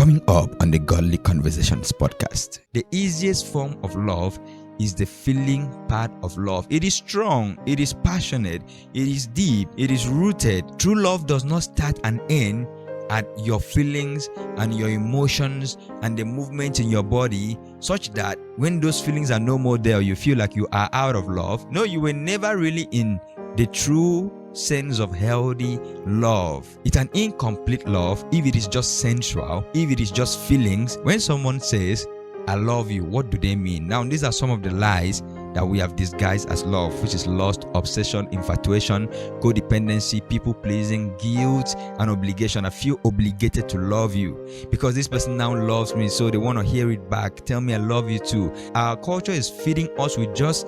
Coming up on the Godly Conversations podcast. The easiest form of love is the feeling part of love. It is strong, it is passionate, it is deep, it is rooted. True love does not start and end at your feelings and your emotions and the movement in your body, such that when those feelings are no more there, you feel like you are out of love. No, you were never really in the true sense of healthy love. It's an incomplete love if it is just sensual, if it is just feelings. When someone says, I love you, what do they mean? Now, these are some of the lies that we have disguised as love, which is lust, obsession, infatuation, codependency, people-pleasing, guilt, and obligation. I feel obligated to love you because this person now loves me, so they want to hear it back. Tell me I love you too. Our culture is feeding us with just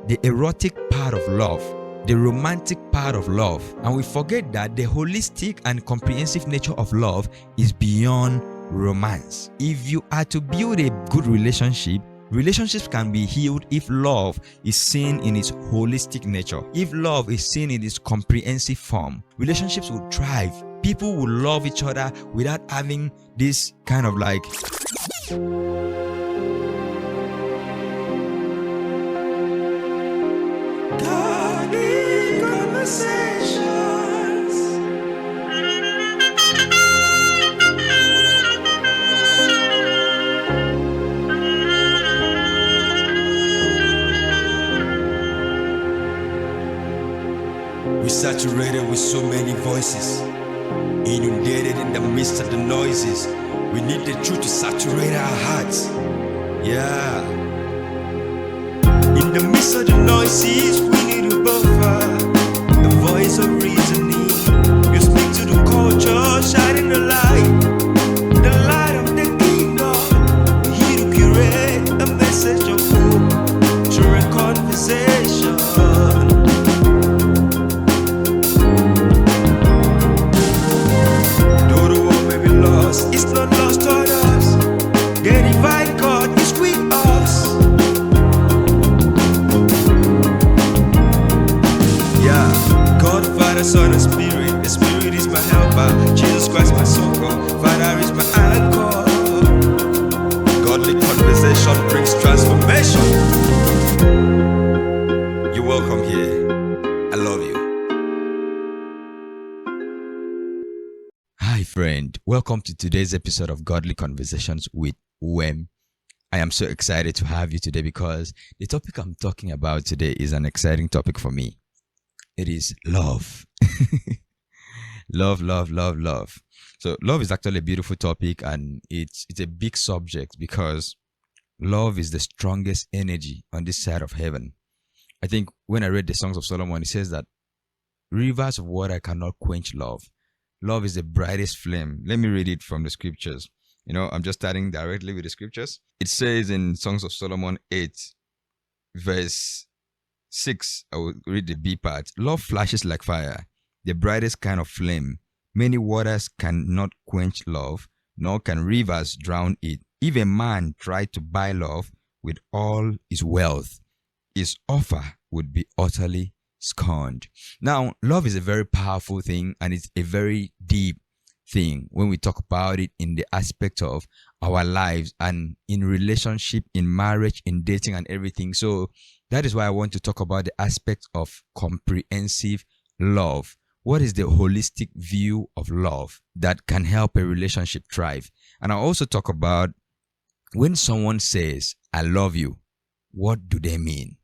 the erotic part of love, the romantic part of love, and we forget that the holistic and comprehensive nature of love is beyond romance. If you are to build a good relationship, relationships can be healed if love is seen in its holistic nature. If love is seen in its comprehensive form, relationships will thrive. People will love each other without having this kind of like godly conversations. We're saturated with so many voices, inundated in the midst of the noises. We need the truth to saturate our hearts. Yeah. In the midst of the noises, we need a buffer, the voice of reasoning. You speak to the culture, shining the light of the kingdom. We're here to curate a message of hope through a conversation. It's not lost on us. The divine God is with us. Yeah, God, Father, Son, and Spirit. The Spirit is my helper. Jesus Christ, my succor. Father is my anchor. Godly conversation brings transformation. You're welcome here. I love you. Hi friend, welcome to today's episode of Godly Conversations with Uwem. I am so excited to have you today because the topic I'm talking about today is an exciting topic for me. It is love. Love. So love is actually a beautiful topic, and it's a big subject because love is the strongest energy on this side of heaven. I think when I read the Songs of Solomon, it says that rivers of water cannot quench love. Love is the brightest flame. Let me read it from the scriptures. I'm just starting directly with the scriptures. It says in Songs of Solomon 8, verse 6, I will read the B part. Love flashes like fire, the brightest kind of flame. Many waters cannot quench love, nor can rivers drown it. If a man tried to buy love with all his wealth, his offer would be utterly scorned. Now, love is a very powerful thing, and it's a very deep thing when we talk about it in the aspect of our lives and in relationship, in marriage, in dating, and everything. So that is why I want to talk about the aspect of comprehensive love. What is the holistic view of love that can help a relationship thrive? And I also talk about when someone says, I love you, what do they mean?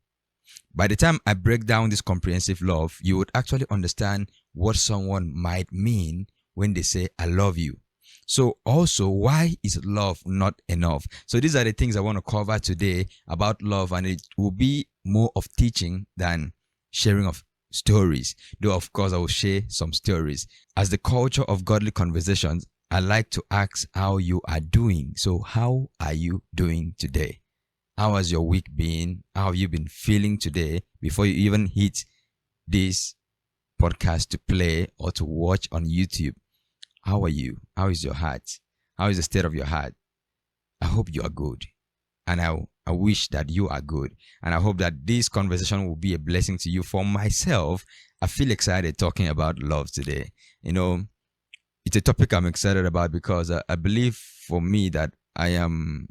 By the time I break down this comprehensive love, you would actually understand what someone might mean when they say, I love you. So also, why is love not enough? So these are the things I want to cover today about love, and it will be more of teaching than sharing of stories. Though, of course, I will share some stories. As the culture of godly conversations, I like to ask how you are doing. So how are you doing today? How has your week been? How have you been feeling today before you even hit this podcast to play or to watch on YouTube? How are you? How is your heart? How is the state of your heart? I hope you are good. And I wish that you are good. And I hope that this conversation will be a blessing to you. For myself, I feel excited talking about love today. it's a topic I'm excited about because I believe for me that I am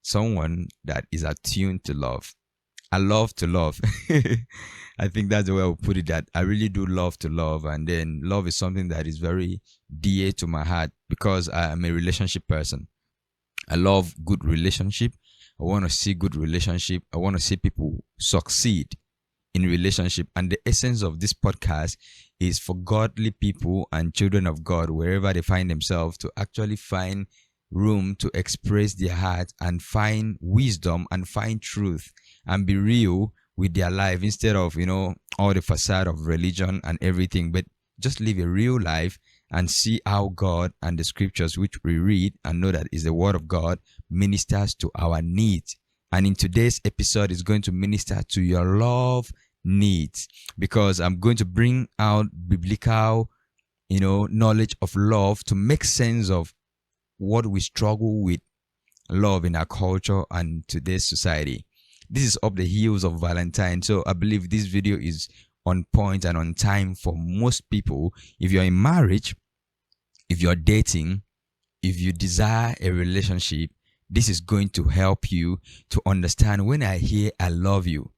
someone that is attuned to love. I love to love. I think that's the way I would put it. That I really do love to love, and then love is something that is very dear to my heart because I am a relationship person. I love good relationship. I want to see good relationship. I want to see people succeed in relationship. And the essence of this podcast is for godly people and children of God, wherever they find themselves, to actually find room to express their heart and find wisdom and find truth and be real with their life instead of, all the facade of religion and everything, but just live a real life and see how God and the scriptures which we read and know that is the word of God ministers to our needs. And in today's episode is going to minister to your love needs, because I'm going to bring out biblical, knowledge of love to make sense of what we struggle with love in our culture and today's society. This is up the heels of Valentine, so I believe this video is on point and on time for most people. If you're in marriage, if you're dating, if you desire a relationship, this is going to help you to understand when I hear I love you,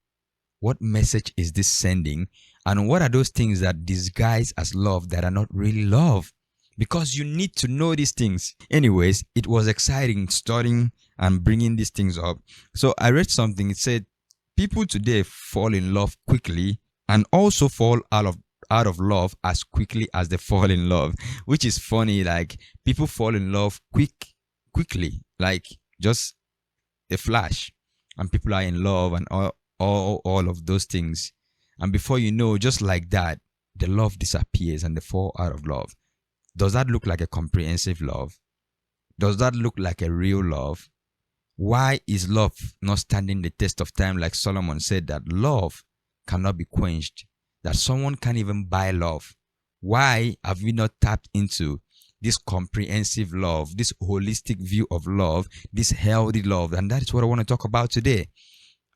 what message is this sending, and what are those things that disguise as love that are not really love, because you need to know these things. Anyways, it was exciting studying and bringing these things up. So I read something. It said people today fall in love quickly and also fall out of love as quickly as they fall in love, which is funny. Like, people fall in love quickly, like just a flash, and people are in love and all of those things, and before you know, just like that, the love disappears and they fall out of love. Does that look like a comprehensive love? Does that look like a real love? Why is love not standing the test of time? Like Solomon said, that love cannot be quenched, that someone can't even buy love. Why have we not tapped into this comprehensive love, this holistic view of love, this healthy love? And that is what I want to talk about today.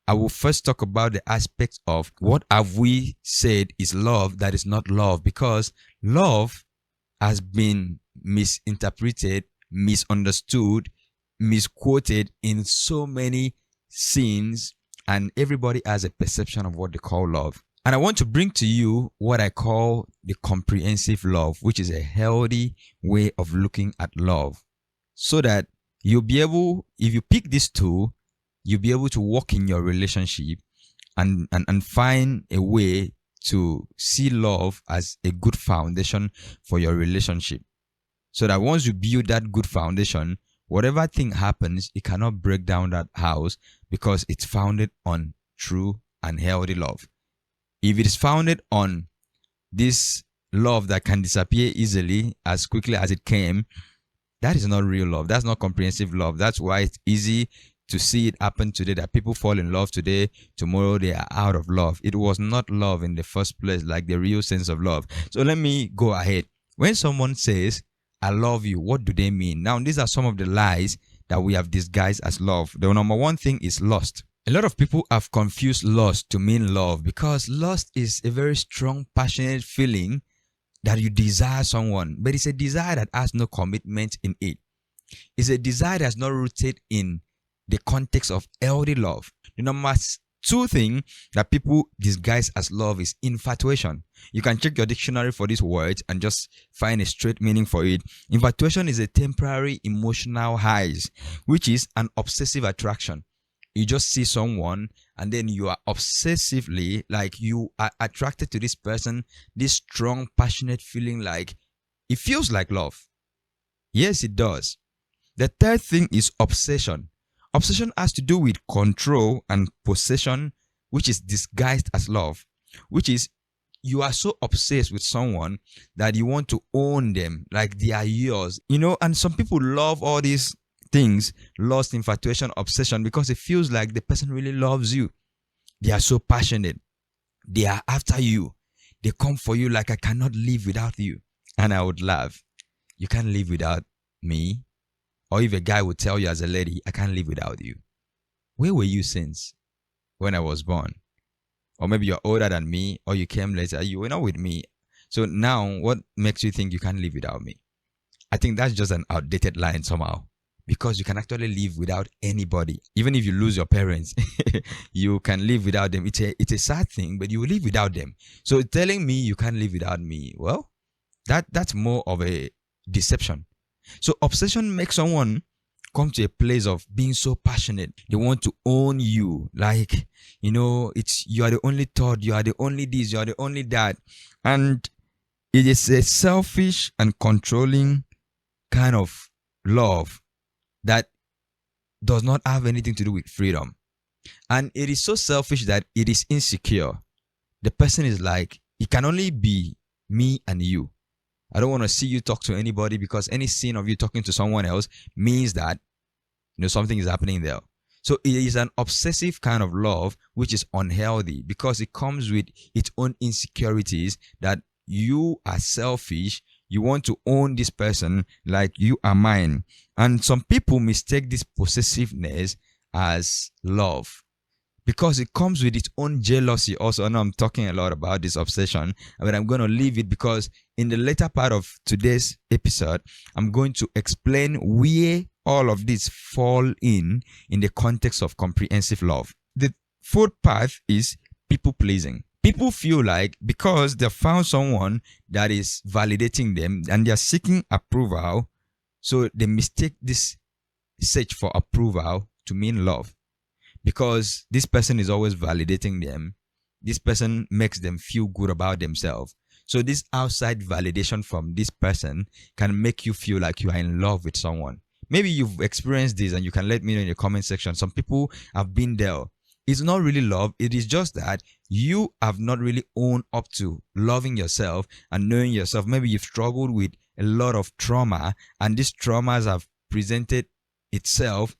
I will first talk about the aspects of what have we said is love that is not love, because love has been misinterpreted, misunderstood, misquoted in so many scenes, and everybody has a perception of what they call love. And I want to bring to you what I call the comprehensive love, which is a healthy way of looking at love, so that you'll be able, if you pick these two, you'll be able to walk in your relationship and find a way to see love as a good foundation for your relationship, so that once you build that good foundation, whatever thing happens, it cannot break down that house, because it's founded on true and healthy love. If it is founded on this love that can disappear easily as quickly as it came, that is not real love. That's not comprehensive love. That's why it's easy to see it happen today, that people fall in love today, tomorrow they are out of love. It was not love in the first place, like the real sense of love. So let me go ahead. When someone says, I love you, what do they mean? Now, these are some of the lies that we have disguised as love. The number one thing is lust. A lot of people have confused lust to mean love, because lust is a very strong, passionate feeling that you desire someone, but it's a desire that has no commitment in it. It's a desire that's not rooted in the context of healthy love. The number two thing that people disguise as love is infatuation. You can check your dictionary for these words and just find a straight meaning for it. Infatuation is a temporary emotional highs, which is an obsessive attraction. You just see someone and then you are obsessively, like, you are attracted to this person, this strong, passionate feeling, like it feels like love. Yes, it does. The third thing is obsession. Obsession has to do with control and possession, which is disguised as love, which is you are so obsessed with someone that you want to own them, like they are yours. And some people love all these things, lust, infatuation, obsession, because it feels like the person really loves you. They are so passionate. They are after you. They come for you like, I cannot live without you. And I would laugh. You can't live without me. Or if a guy would tell you as a lady, I can't live without you. Where were you since when I was born? Or maybe you're older than me, or you came later. You were not with me. So now what makes you think you can't live without me? I think that's just an outdated line somehow, because you can actually live without anybody. Even if you lose your parents, you can live without them. It's a sad thing, but you will live without them. So telling me you can't live without me, well, that's more of a deception. So obsession makes someone come to a place of being so passionate. They want to own you. Like, it's you are the only thought, you are the only this, you are the only that. And it is a selfish and controlling kind of love that does not have anything to do with freedom. And it is so selfish that it is insecure. The person is like, it can only be me and you. I don't want to see you talk to anybody, because any scene of you talking to someone else means that something is happening there. So it is an obsessive kind of love, which is unhealthy, because it comes with its own insecurities, that you are selfish. You want to own this person like you are mine. And some people mistake this possessiveness as love, because it comes with its own jealousy also. I know I'm talking a lot about this obsession, but I'm going to leave it, because in the later part of today's episode, I'm going to explain where all of these fall in the context of comprehensive love. The fourth path is people pleasing. People feel like because they found someone that is validating them and they are seeking approval, so they mistake this search for approval to mean love. Because this person is always validating them, this person makes them feel good about themselves. So this outside validation from this person can make you feel like you are in love with someone. Maybe you've experienced this and you can let me know in the comment section. Some people have been there. It's not really love. It is just that you have not really owned up to loving yourself and knowing yourself. Maybe you've struggled with a lot of trauma, and these traumas have presented itself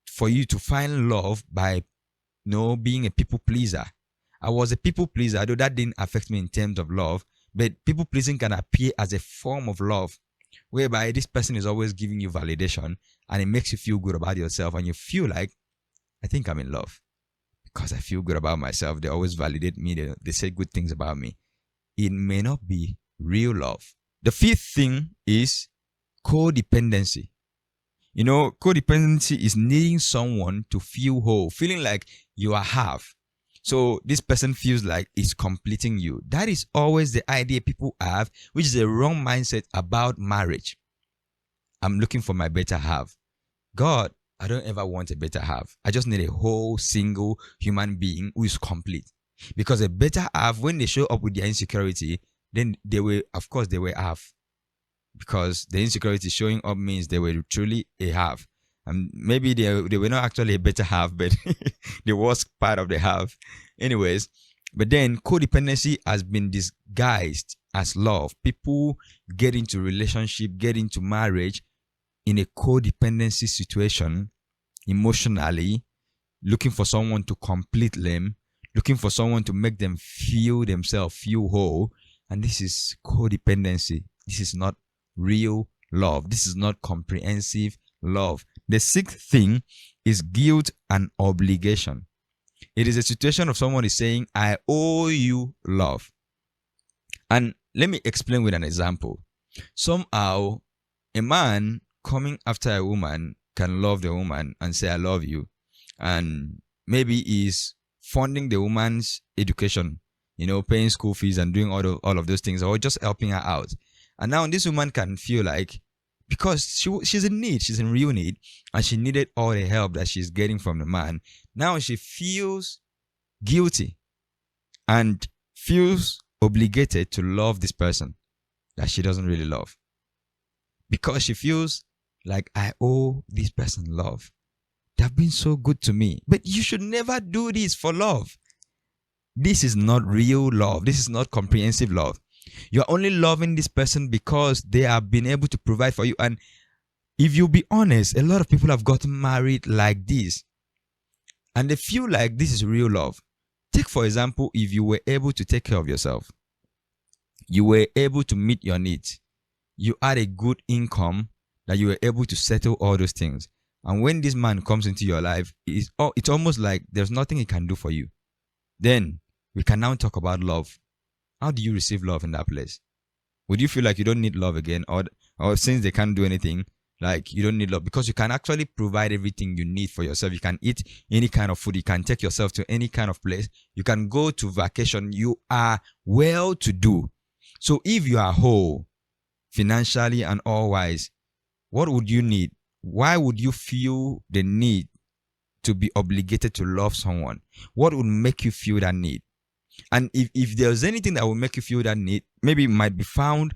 for you to find love by being a people pleaser. I was a people pleaser, though that didn't affect me in terms of love, but people pleasing can appear as a form of love, whereby this person is always giving you validation and it makes you feel good about yourself, and you feel like, I think I'm in love because I feel good about myself. They always validate me. They say good things about me. It may not be real love. The fifth thing is codependency. Codependency is needing someone to feel whole, feeling like you are half. So this person feels like it's completing you. That is always the idea people have, which is a wrong mindset about marriage. I'm looking for my better half. God, I don't ever want a better half. I just need a whole single human being who is complete. Because a better half, when they show up with their insecurity, then they were half. Because the insecurity showing up means they were truly a half. And maybe they were not actually a better half, but the worst part of the half. Anyways, but then codependency has been disguised as love. People get into relationship, get into marriage in a codependency situation, emotionally, looking for someone to complete them, looking for someone to make them feel themselves, feel whole. And this is codependency. This is not real love. This is not comprehensive love. The sixth thing is guilt and obligation. It is a situation of someone is saying, I owe you love. And let me explain with an example. Somehow, a man coming after a woman can love the woman and say, I love you. And maybe he's funding the woman's education, paying school fees and doing all of those things, or just helping her out. And now this woman can feel like, because she's in need, she's in real need, and she needed all the help that she's getting from the man. Now she feels guilty and feels obligated to love this person that she doesn't really love. Because she feels like, I owe this person love. They've been so good to me. But you should never do this for love. This is not real love. This is not comprehensive love. You're only loving this person because they have been able to provide for you. And if you be honest, a lot of people have gotten married like this, and they feel like this is real love. Take, for example, if you were able to take care of yourself, you were able to meet your needs, you had a good income, that you were able to settle all those things. And when this man comes into your life, it's almost like there's nothing he can do for you. Then we can now talk about love. How do you receive love in that place? Would you feel like you don't need love again? Or or since they can't do anything, like you don't need love, because you can actually provide everything you need for yourself. You can eat any kind of food. You can take yourself to any kind of place. You can go to vacation. You are well to do. So if you are whole, financially and all-wise, what would you need? Why would you feel the need to be obligated to love someone? What would make you feel that need? And if there's anything that will make you feel that need, maybe it might be found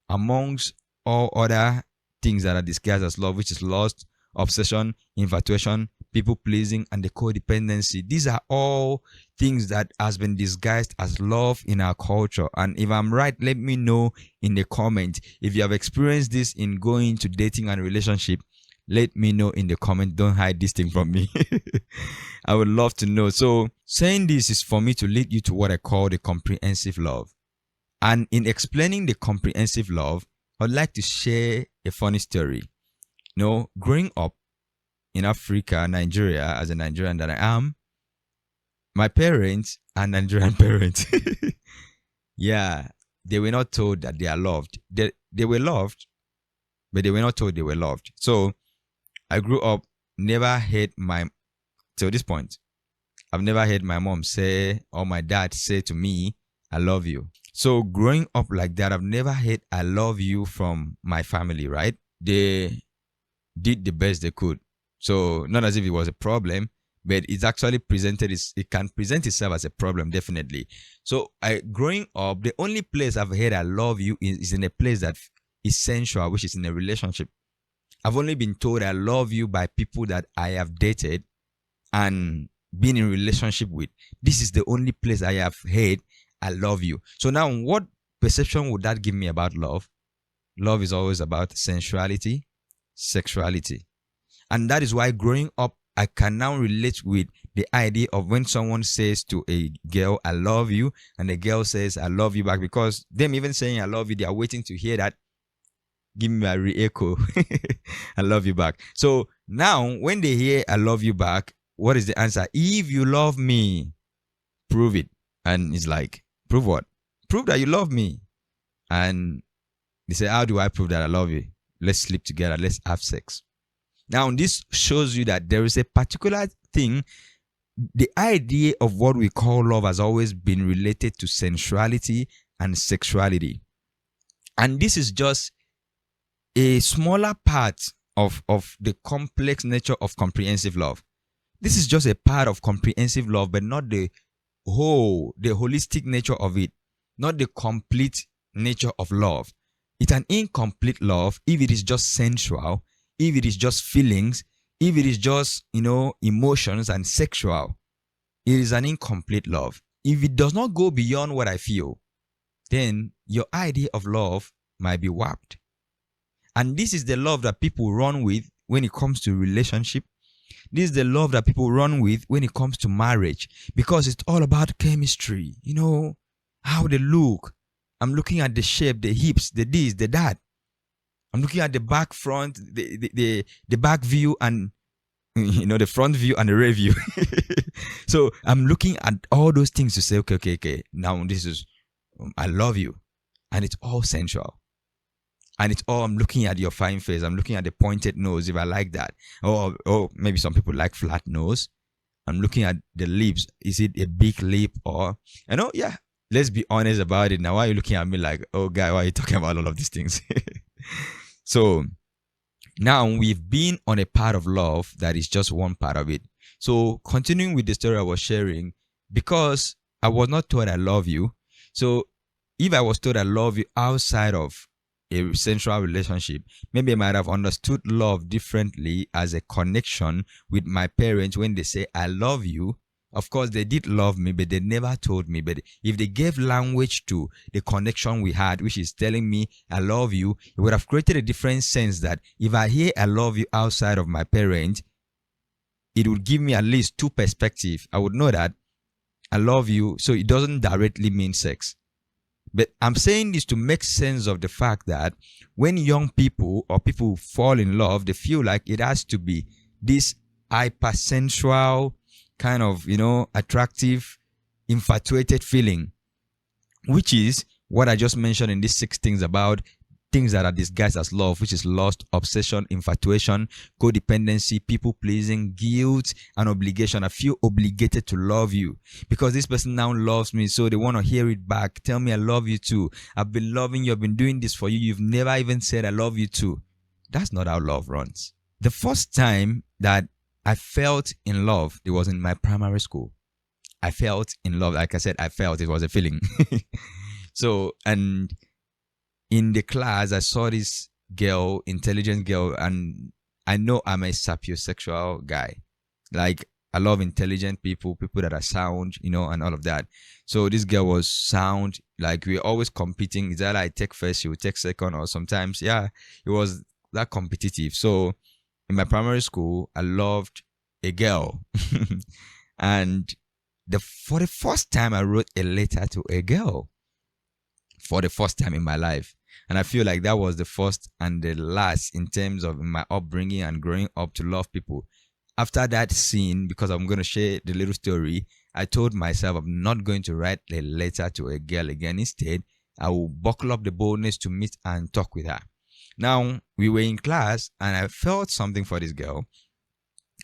amongst all other things that are disguised as love, which is lust, obsession, infatuation, people pleasing, and the codependency. These are all things that has been disguised as love in our culture. And if I'm right, let me know in the comment. If you have experienced this in going to dating and relationship, let me know in the comment. Don't hide this thing from me. I would love to know. So saying this is for me to lead you to what I call the comprehensive love. And in explaining the comprehensive love, I'd like to share a funny story. You know, growing up in Africa, Nigeria, as a Nigerian that I am, my parents are Nigerian parents. Yeah, they were not told that they are loved. They were loved, but they were not told they were loved. So I grew up, never heard till this point, I've never heard my mom say or my dad say to me, I love you. So growing up like that, I've never heard I love you from my family, right? They did the best they could. So not as if it was a problem, but it's actually it can present itself as a problem, definitely. So growing up, the only place I've heard I love you is in a place that is sensual, which is in a relationship. I've only been told I love you by people that I have dated and been in relationship with. This is the only place I have heard I love you. So now what perception would that give me about love? Love is always about sensuality, sexuality. And that is why growing up, I can now relate with the idea of when someone says to a girl, I love you, and the girl says, I love you back, because them even saying I love you, they are waiting to hear that. Give me a re-echo. I love you back. So now when they hear I love you back, what is the answer? If you love me, prove it. And it's like, prove what? Prove that you love me. And they say, how do I prove that I love you? Let's sleep together. Let's have sex. Now, this shows you that there is a particular thing. The idea of what we call love has always been related to sensuality and sexuality. And this is just a smaller part of the complex nature of comprehensive love. This is just a part of comprehensive love, but not the holistic nature of it, not the complete nature of love. It's an incomplete love if it is just sensual, if it is just feelings, if it is just, emotions and sexual. It is an incomplete love. If it does not go beyond what I feel, then your idea of love might be warped. And this is the love that people run with when it comes to relationship. This is the love that people run with when it comes to marriage, because it's all about chemistry, how they look. I'm looking at the shape, the hips, the this, the that. I'm looking at the back, front, the back view, and the front view and the rear view. So I'm looking at all those things to say, okay. Now this is, I love you, and it's all sensual. And it's all, I'm looking at your fine face. I'm looking at the pointed nose, if I like that. Or maybe some people like flat nose. I'm looking at the lips. Is it a big lip or, yeah. Let's be honest about it. Now, why are you looking at me like, oh, guy, why are you talking about all of these things? So now we've been on a part of love that is just one part of it. So continuing with the story I was sharing, because I was not told I love you. So if I was told I love you outside of a sensual relationship, maybe I might have understood love differently as a connection with my parents when they say I love you. Of course, they did love me, but they never told me. But if they gave language to the connection we had, which is telling me I love you, it would have created a different sense that if I hear I love you outside of my parents, it would give me at least two perspectives. I would know that I love you, so it doesn't directly mean sex. But I'm saying this to make sense of the fact that when young people or people fall in love, they feel like it has to be this hypersensual kind of, attractive, infatuated feeling, which is what I just mentioned in these 6 things about things that are disguised as love, which is lust, obsession, infatuation, codependency, people pleasing, guilt, and obligation. I feel obligated to love you because this person now loves me, so they want to hear it back. Tell me I love you too. I've been loving you. I've been doing this for you. You've never even said I love you too. That's not how love runs. The first time that I felt in love, it was in my primary school. I felt in love. Like I said, I felt it was a feeling. So, and in the class, I saw this girl, intelligent girl, and I know I'm a sapiosexual guy. Like, I love intelligent people, people that are sound, and all of that. So this girl was sound. Like, we're always competing. Is that I take first, she would take second, or sometimes, it was that competitive. So in my primary school, I loved a girl. And for the first time, I wrote a letter to a girl. For the first time in my life. And I feel like that was the first and the last in terms of my upbringing and growing up to love people. After that scene, because I'm going to share the little story, I told myself I'm not going to write a letter to a girl again. Instead, I will buckle up the boldness to meet and talk with her. Now, we were in class and I felt something for this girl.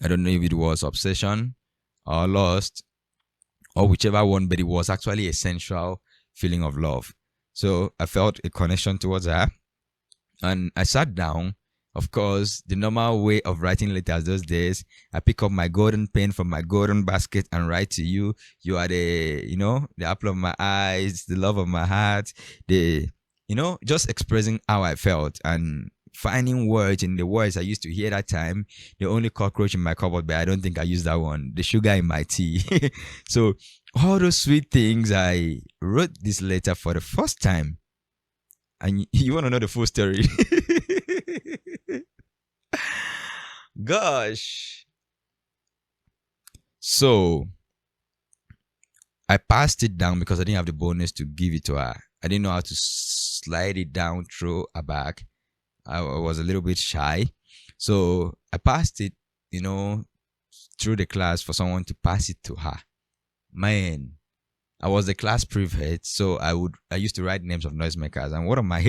I don't know if it was obsession or lust or whichever one, but it was actually a sensual feeling of love. So I felt a connection towards her and I sat down. Of course, the normal way of writing letters those days, I pick up my golden pen from my golden basket and write to you. You are the apple of my eyes, the love of my heart, just expressing how I felt and finding words in the words I used to hear that time. The only cockroach in my cupboard, but I don't think I used that one. The sugar in my tea. So all those sweet things, I wrote this letter for the first time. And you want to know the full story? Gosh. So I passed it down because I didn't have the boldness to give it to her. I didn't know how to slide it down through her back. I was a little bit shy. So I passed it, through the class for someone to pass it to her. Man, I was the class prefect, so I used to write names of noisemakers, and one of my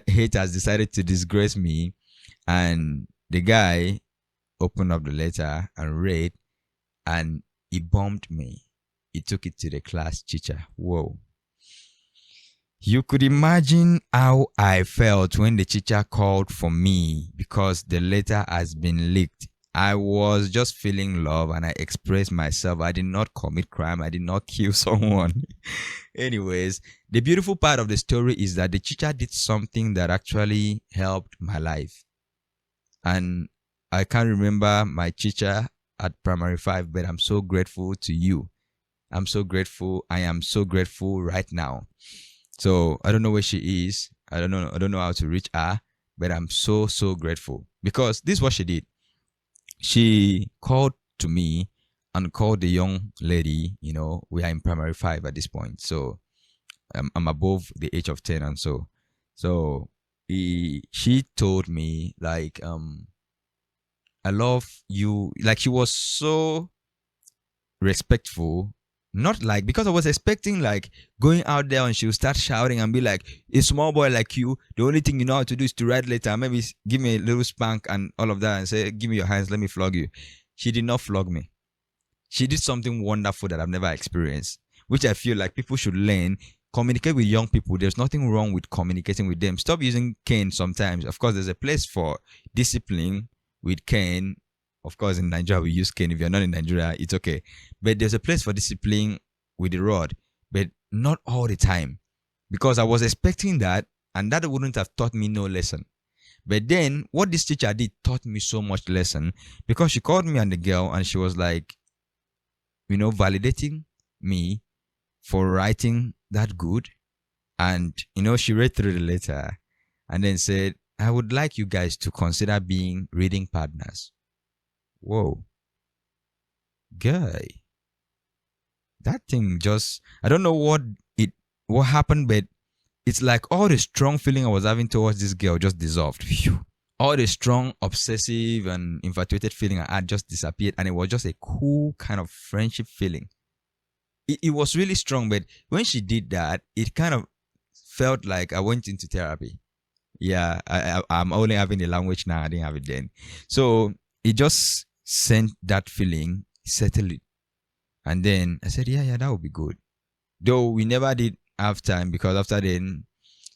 haters decided to disgrace me, and the guy opened up the letter and read, and he bombed me. He took it to the class teacher. Whoa. You could imagine how I felt when the teacher called for me because the letter has been leaked. I was just feeling love and I expressed myself. I did not commit crime. I did not kill someone. Anyways, the beautiful part of the story is that the teacher did something that actually helped my life. And I can't remember my teacher at primary 5, but I'm so grateful to you. I'm so grateful. I am so grateful right now. So I don't know where she is. I don't know how to reach her, but I'm so grateful because this is what she did. She called to me and called the young lady. We are in primary 5 at this point, so I'm above the age of 10, and so she told me like I love you. Like, she was so respectful. Not like, because I was expecting like going out there and she would start shouting and be like, a small boy like you, the only thing you know how to do is to write letter, maybe give me a little spank and all of that and say, give me your hands, let me flog you. She did not flog me. She did something wonderful that I've never experienced, which I feel like people should learn. Communicate with young people. There's nothing wrong with communicating with them. Stop using cane sometimes. Of course, there's a place for discipline with cane. Of course, in Nigeria, we use cane. If you're not in Nigeria, it's okay. But there's a place for discipline with the rod, but not all the time. Because I was expecting that, and that wouldn't have taught me no lesson. But then, what this teacher did taught me so much lesson, because she called me and the girl, and she was like, validating me for writing that good. And, she read through the letter and then said, I would like you guys to consider being reading partners. Whoa. Guy. That thing just, I don't know what happened, but it's like all the strong feeling I was having towards this girl just dissolved. Phew. All the strong, obsessive and infatuated feeling I had just disappeared, and it was just a cool kind of friendship feeling. It was really strong, but when she did that, it kind of felt like I went into therapy. Yeah, I'm only having the language now. I didn't have it then. So it just sent that feeling, settled it. And then I said, yeah, that would be good. Though we never did have time, because after then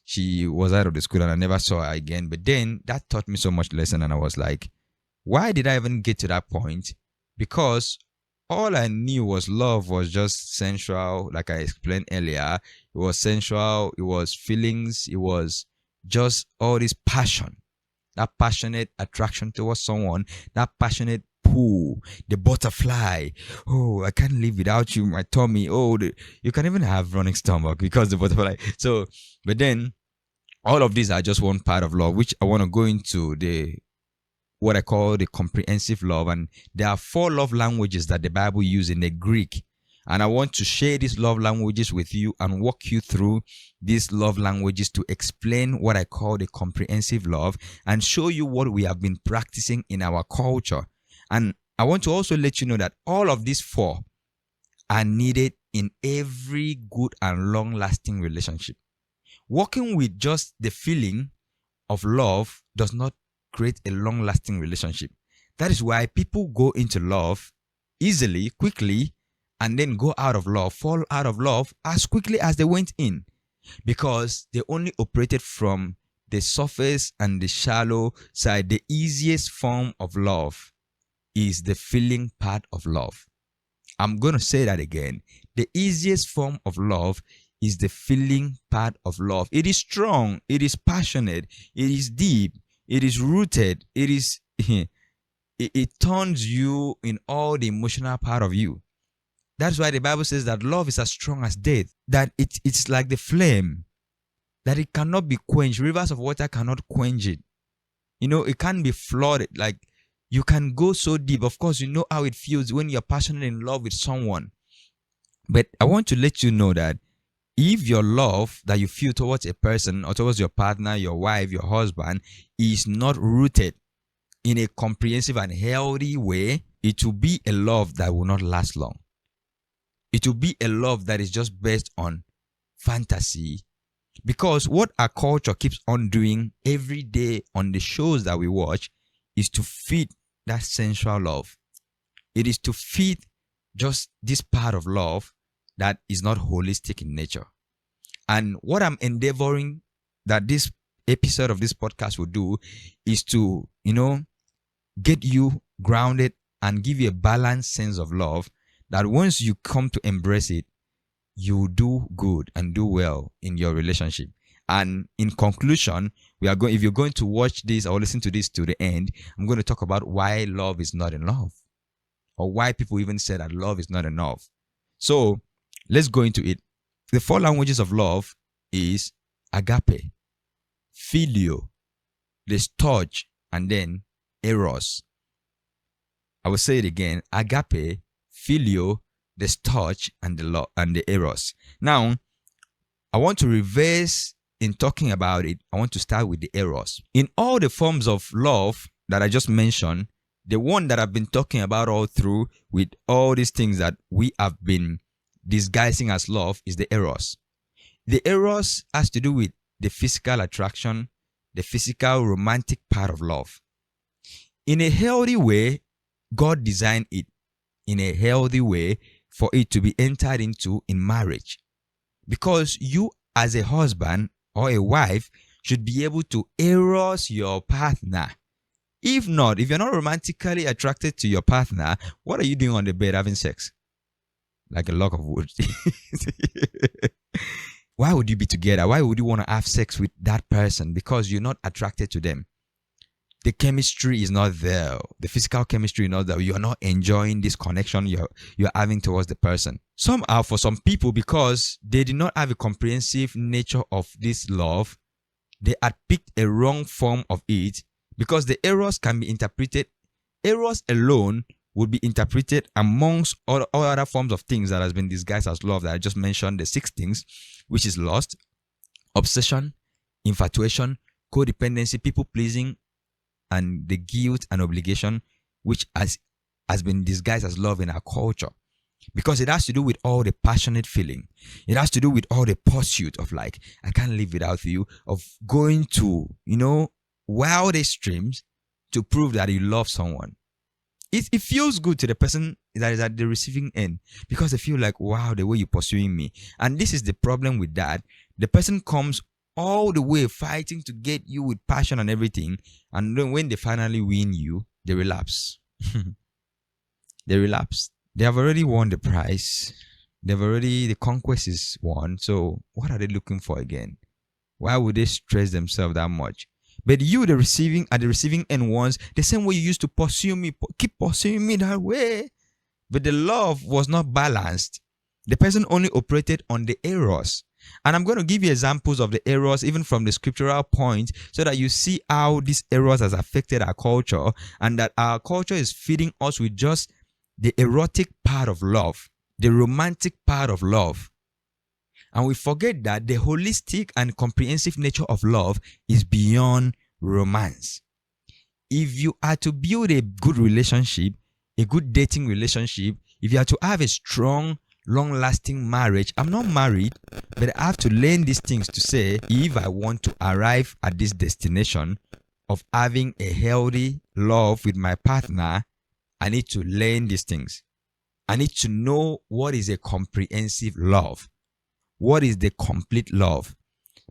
she was out of the school and I never saw her again. But then that taught me so much lesson, and I was like, why did I even get to that point? Because all I knew was love was just sensual, like I explained earlier. It was sensual, it was feelings, it was just all this passion, that passionate attraction towards someone, that passionate pull, the butterfly. Oh, I can't live without you, my tummy. Oh, you can even have running stomach because the butterfly. So, but then all of these are just one part of love, which I want to go into what I call the comprehensive love. And there are 4 love languages that the Bible uses in the Greek. And I want to share these love languages with you and walk you through these love languages to explain what I call the comprehensive love and show you what we have been practicing in our culture. And I want to also let you know that all of these 4 are needed in every good and long-lasting relationship. Working with just the feeling of love does not create a long-lasting relationship. That is why people go into love easily, quickly, and then go out of love, fall out of love as quickly as they went in, because they only operated from the surface and the shallow side. The easiest form of love is the feeling part of love. I'm going to say that again. The easiest form of love is the feeling part of love. It is strong, it is passionate, it is deep, it is rooted, it turns you in all the emotional part of you. That's why the Bible says that love is as strong as death, that it's like the flame, that it cannot be quenched. Rivers of water cannot quench it. It can't be flooded. Like, you can go so deep. Of course, you know how it feels when you're passionate in love with someone. But I want to let you know that if your love that you feel towards a person or towards your partner, your wife, your husband is not rooted in a comprehensive and healthy way, it will be a love that will not last long. It will be a love that is just based on fantasy. Because what our culture keeps on doing every day on the shows that we watch is to feed that sensual love. It is to feed just this part of love that is not holistic in nature. And what I'm endeavoring that this episode of this podcast will do is to, get you grounded and give you a balanced sense of love, that once you come to embrace it, you do good and do well in your relationship. And in conclusion, if you're going to watch this or listen to this to the end, I'm going to talk about why love is not enough, or why people even say that love is not enough. So let's go into it. The 4 languages of love is agape, phileo, the storge, and then eros. I will say it again: agape, phileo, the storge, and the eros. Now, I want to reverse in talking about it. I want to start with the eros. In all the forms of love that I just mentioned, the one that I've been talking about all through with all these things that we have been disguising as love is the eros. The eros has to do with the physical attraction, the physical romantic part of love. In a healthy way, God designed it in a healthy way for it to be entered into in marriage. Because you as a husband or a wife should be able to eros your partner. If not, if you're not romantically attracted to your partner, what are you doing on the bed having sex? Like a log of wood. Why would you be together? Why would you want to have sex with that person? Because you're not attracted to them. The chemistry is not there. The physical chemistry is not there. You are not enjoying this connection you're having towards the person. Somehow, for some people, because they did not have a comprehensive nature of this love, they had picked a wrong form of it, because the eros can be interpreted. Eros alone would be interpreted amongst all other forms of things that has been disguised as love that I just mentioned, the 6 things, which is lust, obsession, infatuation, codependency, people-pleasing, and the guilt and obligation, which has been disguised as love in our culture. Because it has to do with all the passionate feeling. It has to do with all the pursuit of like, I can't live without you, of going to, wild extremes to prove that you love someone. It feels good to the person that is at the receiving end because they feel like, wow, the way you're pursuing me. And this is the problem with that. The person comes all the way fighting to get you with passion and everything. And then when they finally win you, they relapse. They relapse. They have already won the prize. The conquest is won. So what are they looking for again? Why would they stress themselves that much? But you, at the receiving end ones, the same way you used to pursue me, keep pursuing me that way. But the love was not balanced. The person only operated on the errors. And I'm going to give you examples of the errors, even from the scriptural point, so that you see how these errors has affected our culture, and that our culture is feeding us with just the erotic part of love, the romantic part of love. And we forget that the holistic and comprehensive nature of love is beyond romance. If you are to build a good relationship, a good dating relationship, if you are to have a strong, long-lasting marriage, I'm not married, but I have to learn these things to say, if I want to arrive at this destination of having a healthy love with my partner, I need to learn these things. I need to know what is a comprehensive love. What is the complete love?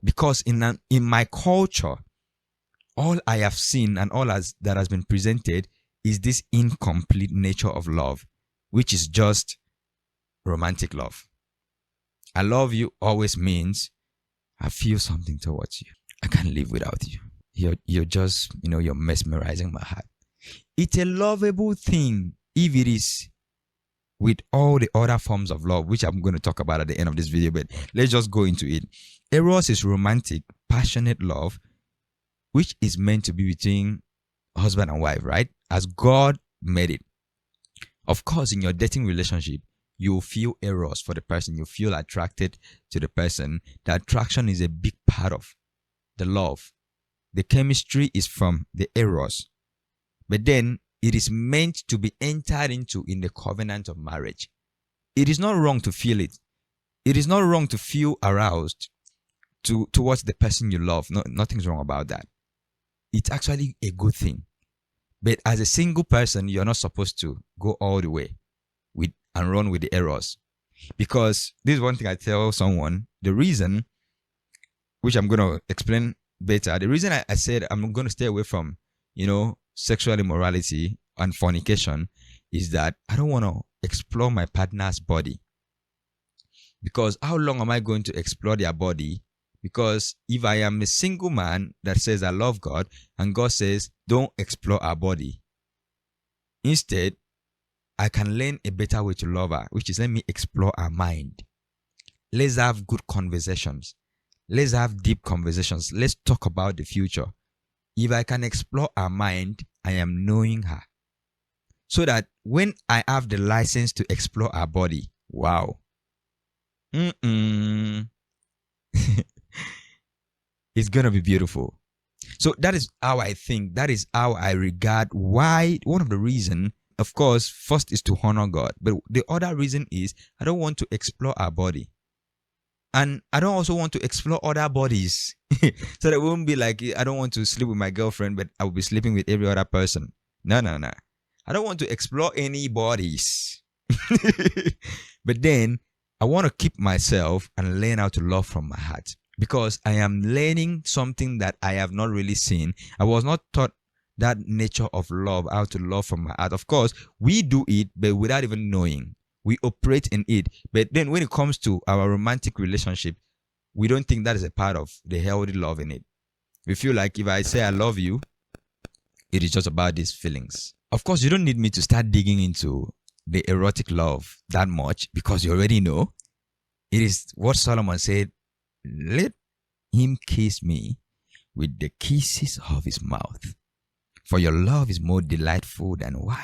Because in my culture, all I have seen and all that has been presented is this incomplete nature of love, which is just romantic love. I love you always means I feel something towards you. I can't live without you. You're just, you're mesmerizing my heart. It's a lovable thing if it is with all the other forms of love, which I'm going to talk about at the end of this video, but let's just go into it. Eros is romantic, passionate love, which is meant to be between husband and wife, right? As God made it. Of course, in your dating relationship, you feel eros for the person. You feel attracted to the person. The attraction is a big part of the love. The chemistry is from the eros. But then, it is meant to be entered into in the covenant of marriage. It is not wrong to feel it. It is not wrong to feel aroused towards the person you love. No, nothing's wrong about that. It's actually a good thing. But as a single person, you're not supposed to go all the way and run with the errors. Because this is one thing I tell someone, the reason, which I'm going to explain better, the reason I said I'm going to stay away from, sexual immorality and fornication is that I don't want to explore my partner's body. Because how long am I going to explore their body? Because if I am a single man that says I love God and God says don't explore our body, instead I can learn a better way to love her, which is let me explore our mind. Let's have good conversations. Let's have deep conversations. Let's talk about the future. If I can explore her mind, I am knowing her. So that when I have the license to explore her body, wow. It's going to be beautiful. So that is how I think. That is how I regard why. One of the reasons, of course, first is to honor God. But the other reason is I don't want to explore our body. And I don't also want to explore other bodies. So that it won't be like, I don't want to sleep with my girlfriend, but I will be sleeping with every other person. No. I don't want to explore any bodies. But then, I want to keep myself and learn how to love from my heart. Because I am learning something that I have not really seen. I was not taught that nature of love, how to love from my heart. Of course, we do it, but without even knowing. We operate in it. But then when it comes to our romantic relationship, we don't think that is a part of the healthy love in it. We feel like if I say I love you, it is just about these feelings. Of course, you don't need me to start digging into the erotic love that much because you already know. It is what Solomon said, let him kiss me with the kisses of his mouth. For your love is more delightful than wine.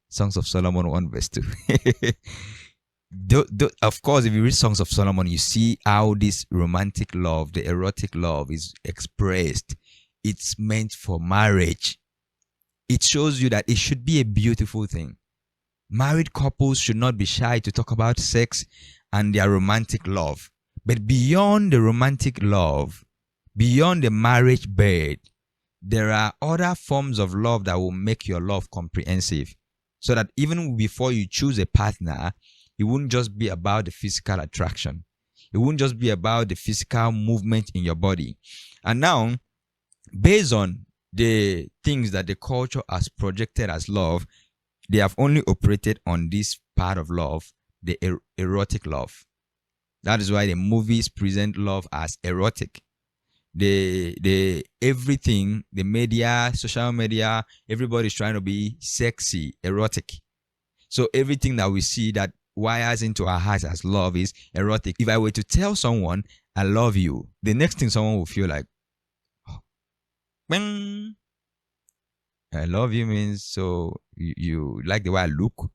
Songs of Solomon 1 verse 2. Of course, if you read Songs of Solomon, you see how this romantic love, the erotic love is expressed. It's meant for marriage. It shows you that it should be a beautiful thing. Married couples should not be shy to talk about sex and their romantic love. But beyond the romantic love, beyond the marriage bed, there are other forms of love that will make your love comprehensive. So that even before you choose a partner, it won't just be about the physical attraction. It won't just be about the physical movement in your body. And now, based on the things that the culture has projected as love, they have only operated on this part of love, the erotic love. That is why the movies present love as erotic. The everything, the media, social media, everybody's trying to be sexy, erotic. So everything that we see that wires into our hearts as love is erotic. If I were to tell someone I love you, the next thing someone will feel like, oh, bang. I love you means so you like the way I look,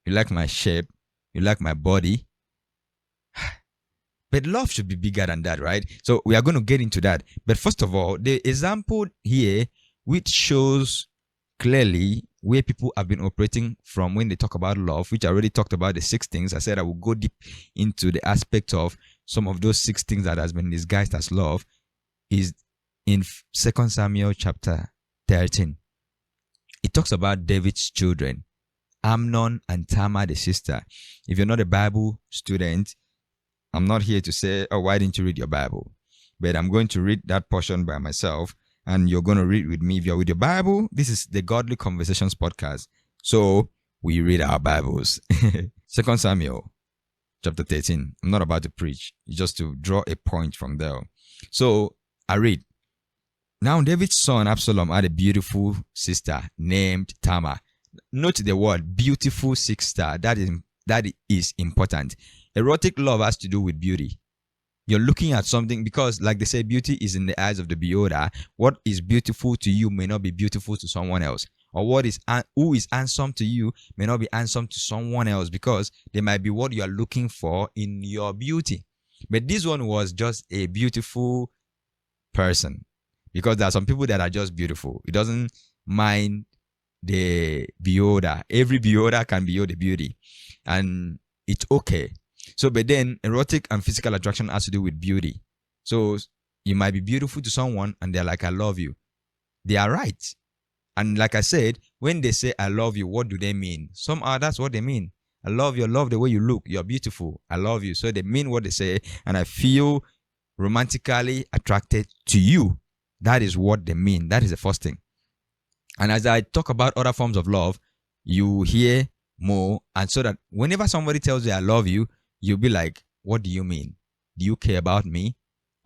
you like my shape, you like my body. But love should be bigger than that, right? So we are going to get into that. But first of all, the example here, which shows clearly where people have been operating from when they talk about love, which I already talked about the 6 things. I said I will go deep into the aspect of some of those 6 things that has been disguised as love, is in 2 Samuel chapter 13. It talks about David's children, Amnon and Tamar, the sister. If you're not a Bible student, I'm not here to say, oh, why didn't you read your Bible? But I'm going to read that portion by myself, and you're going to read with me. If you're with your Bible, this is the Godly Conversations podcast. So we read our Bibles. 2 Samuel chapter 13. I'm not about to preach, just to draw a point from there. So I read. Now David's son Absalom had a beautiful sister named Tamar. Note the word beautiful sister. That is important. Erotic love has to do with beauty. You're looking at something because, like they say, beauty is in the eyes of the beholder. What is beautiful to you may not be beautiful to someone else. Or who is handsome to you may not be handsome to someone else, because they might be what you are looking for in your beauty. But this one was just a beautiful person, because there are some people that are just beautiful. It doesn't mind the beholder. Every beholder can behold the beauty, and it's okay. So, but then erotic and physical attraction has to do with beauty. So you might be beautiful to someone and they're like, I love you. They are right. And like I said, when they say I love you, what do they mean? That's what they mean. I love you. I love the way you look. You're beautiful. I love you. So they mean what they say, and I feel romantically attracted to you. That is what they mean. That is the first thing. And as I talk about other forms of love, you hear more. And so that whenever somebody tells you I love you, you'll be like, what do you mean? Do you care about me?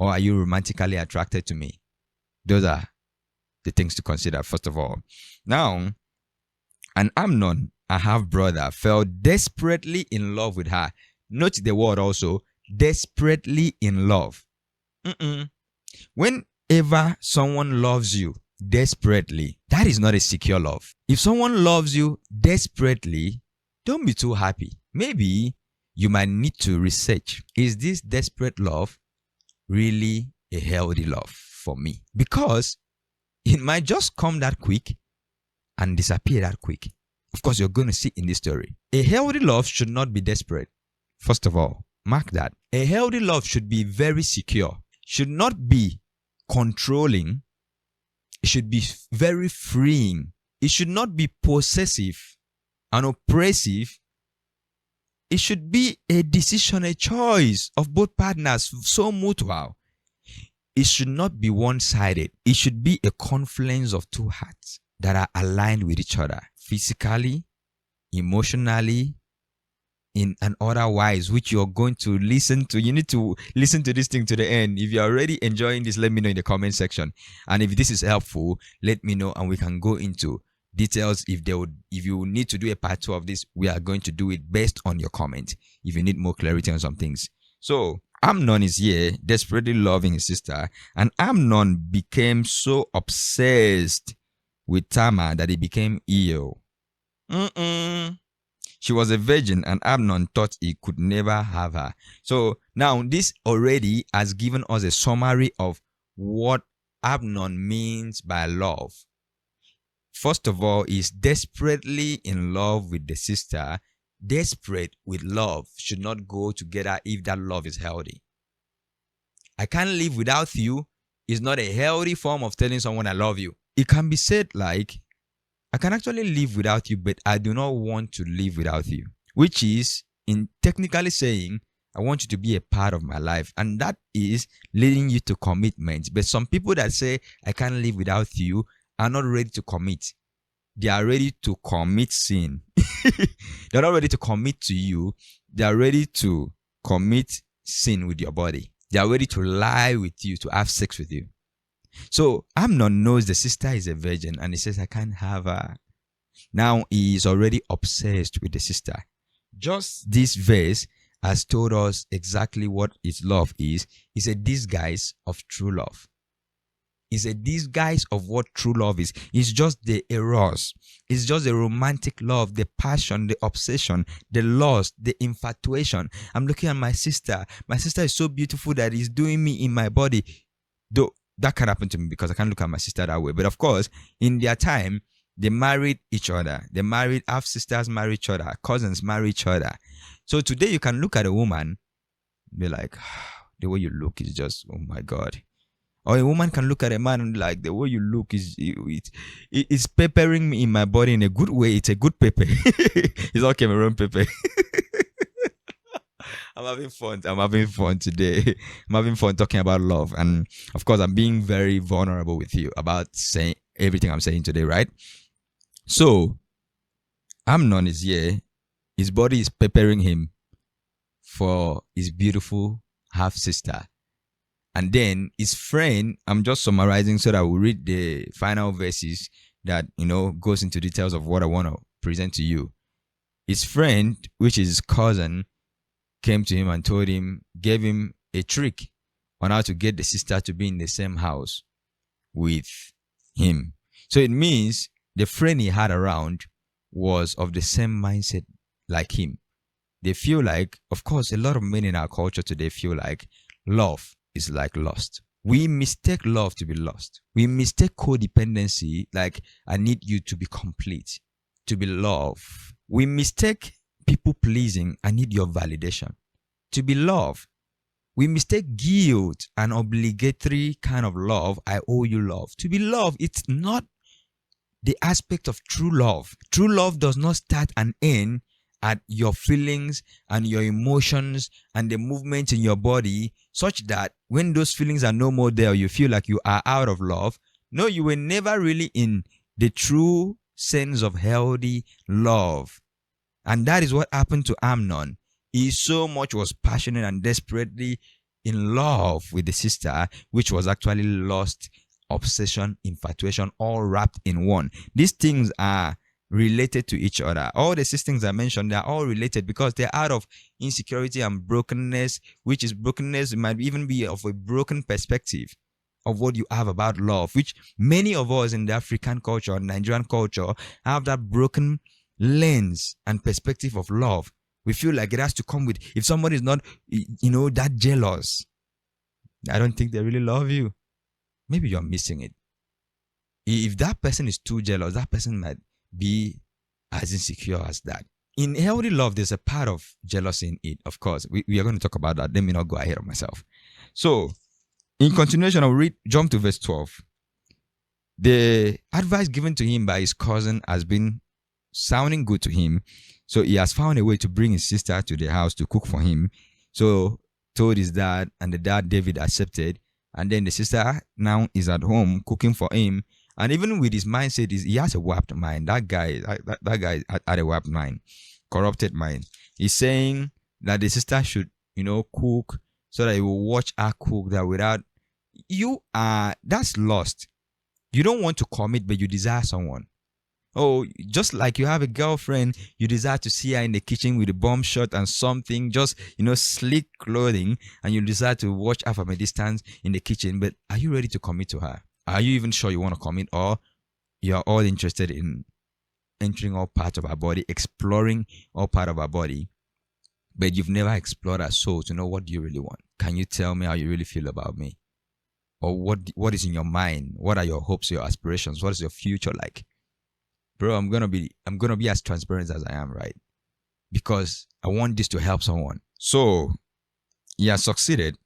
Or are you romantically attracted to me? Those are the things to consider, first of all. Now, and Amnon, a half-brother, fell desperately in love with her. Note the word also, desperately in love. Whenever someone loves you desperately, that is not a secure love. If someone loves you desperately, don't be too happy. Maybe you might need to research, is this desperate love really a healthy love for me? Because it might just come that quick and disappear that quick. Of course, you're going to see in this story. A healthy love should not be desperate. First of all, mark that. A healthy love should be very secure. Should not be controlling. It should be very freeing. It should not be possessive and oppressive. It should be a decision, a choice of both partners, so mutual. It should not be one-sided. It should be a confluence of two hearts that are aligned with each other, physically, emotionally, in and otherwise, which you're going to listen to. You need to listen to this thing to the end. If you're already enjoying this, let me know in the comment section. And if this is helpful, let me know and we can go into details. If you need to do a part 2 of this, we are going to do it based on your comment if you need more clarity on some things. So Amnon is here desperately loving his sister, and Amnon became so obsessed with Tamar that he became ill. She was a virgin, and Amnon thought he could never have her. So now this already has given us a summary of what Amnon means by love. first of all, is desperately in love with the sister. Desperate with love should not go together if that love is healthy. I can't live without you is not a healthy form of telling someone I love you. It can be said like, I can actually live without you, but I do not want to live without you. Which is, in technically saying, I want you to be a part of my life. And that is leading you to commitment. But some people that say, I can't live without you, are not ready to commit. They are ready to commit sin. They're not ready to commit to you. They are ready to commit sin with your body. They are ready to lie with you, to have sex with you. So Amnon knows the sister is a virgin and he says, I can't have her. Now he is already obsessed with the sister. Just this verse has told us exactly what his love is. It's a disguise of true love. It's a disguise of what true love is. It's just the eros. It's just the romantic love, the passion, the obsession, the lust, the infatuation. I'm looking at my sister. My sister is so beautiful that it's doing me in my body. Though that can happen to me because I can't look at my sister that way. But of course, in their time, they married each other. They married, half sisters marry each other. Cousins marry each other. So today you can look at a woman, be like, the way you look is just, oh my God. Or a woman can look at a man and be like, the way you look is it's peppering me in my body in a good way. It's a good pepper. It's all Cameroon pepper. I'm having fun today. I'm having fun talking about love. And of course, I'm being very vulnerable with you about saying everything I'm saying today, right? So, Amnon is here. His body is preparing him for his beautiful half-sister. And then his friend, I'm just summarizing so that we'll read the final verses that, goes into details of what I want to present to you. His friend, which is his cousin, came to him and gave him a trick on how to get the sister to be in the same house with him. So it means the friend he had around was of the same mindset like him. They feel like, of course, a lot of men in our culture today feel like love is like lust. We mistake love to be lust. We mistake codependency like I need you to be complete, to be love. We mistake people pleasing, I need your validation, to be love. We mistake guilt and obligatory kind of love, I owe you love, to be love. It's not the aspect of true love. True love does not start and end at your feelings and your emotions and the movement in your body, such that when those feelings are no more there, you feel like you are out of love. No, you were never really in the true sense of healthy love. And that is what happened to Amnon. He so much was passionate and desperately in love with the sister, which was actually lust, obsession, infatuation, all wrapped in one. These things are related to each other. All the things I mentioned, they're all related because they're out of insecurity and brokenness, which is brokenness. It might even be of a broken perspective of what you have about love, which many of us in the African culture, Nigerian culture, have that broken lens and perspective of love. We feel like it has to come with, if somebody is not, that jealous, I don't think they really love you. Maybe you're missing it. If that person is too jealous, that person might be as insecure as that. In healthy love, there's a part of jealousy in it. Of course, we are going to talk about that. Let me not go ahead of myself. So, in continuation, I'll jump to verse 12. The advice given to him by his cousin has been sounding good to him. So he has found a way to bring his sister to the house to cook for him. So told his dad, and the dad, David, accepted. And then the sister now is at home cooking for him. And even with his mindset, he has a warped mind. That guy had a warped mind, corrupted mind. He's saying that the sister should, cook so that he will watch her cook. That without that's lost. You don't want to commit, but you desire someone. Oh, just like you have a girlfriend, you desire to see her in the kitchen with a bomb shot and something, just, sleek clothing, and you desire to watch her from a distance in the kitchen. But are you ready to commit to her? Are you even sure you want to commit, or you're all interested in entering all parts of our body, exploring all parts of our body, but you've never explored our soul to know what do you really want? Can you tell me how you really feel about me? Or what is in your mind? What are your hopes, your aspirations? What is your future like? bro, I'm gonna be as transparent as I am, right? Because I want this to help someone. So he has succeeded.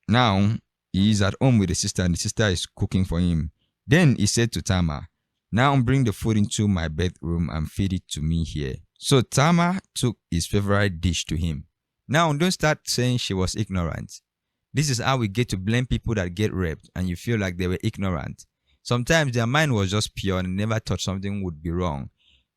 Now he is at home with the sister, and the sister is cooking for him. Then he said to Tamar, now bring the food into my bedroom and feed it to me here. So Tamar took his favorite dish to him. Now don't start saying she was ignorant. This is how we get to blame people that get raped and you feel like they were ignorant. Sometimes their mind was just pure and never thought something would be wrong.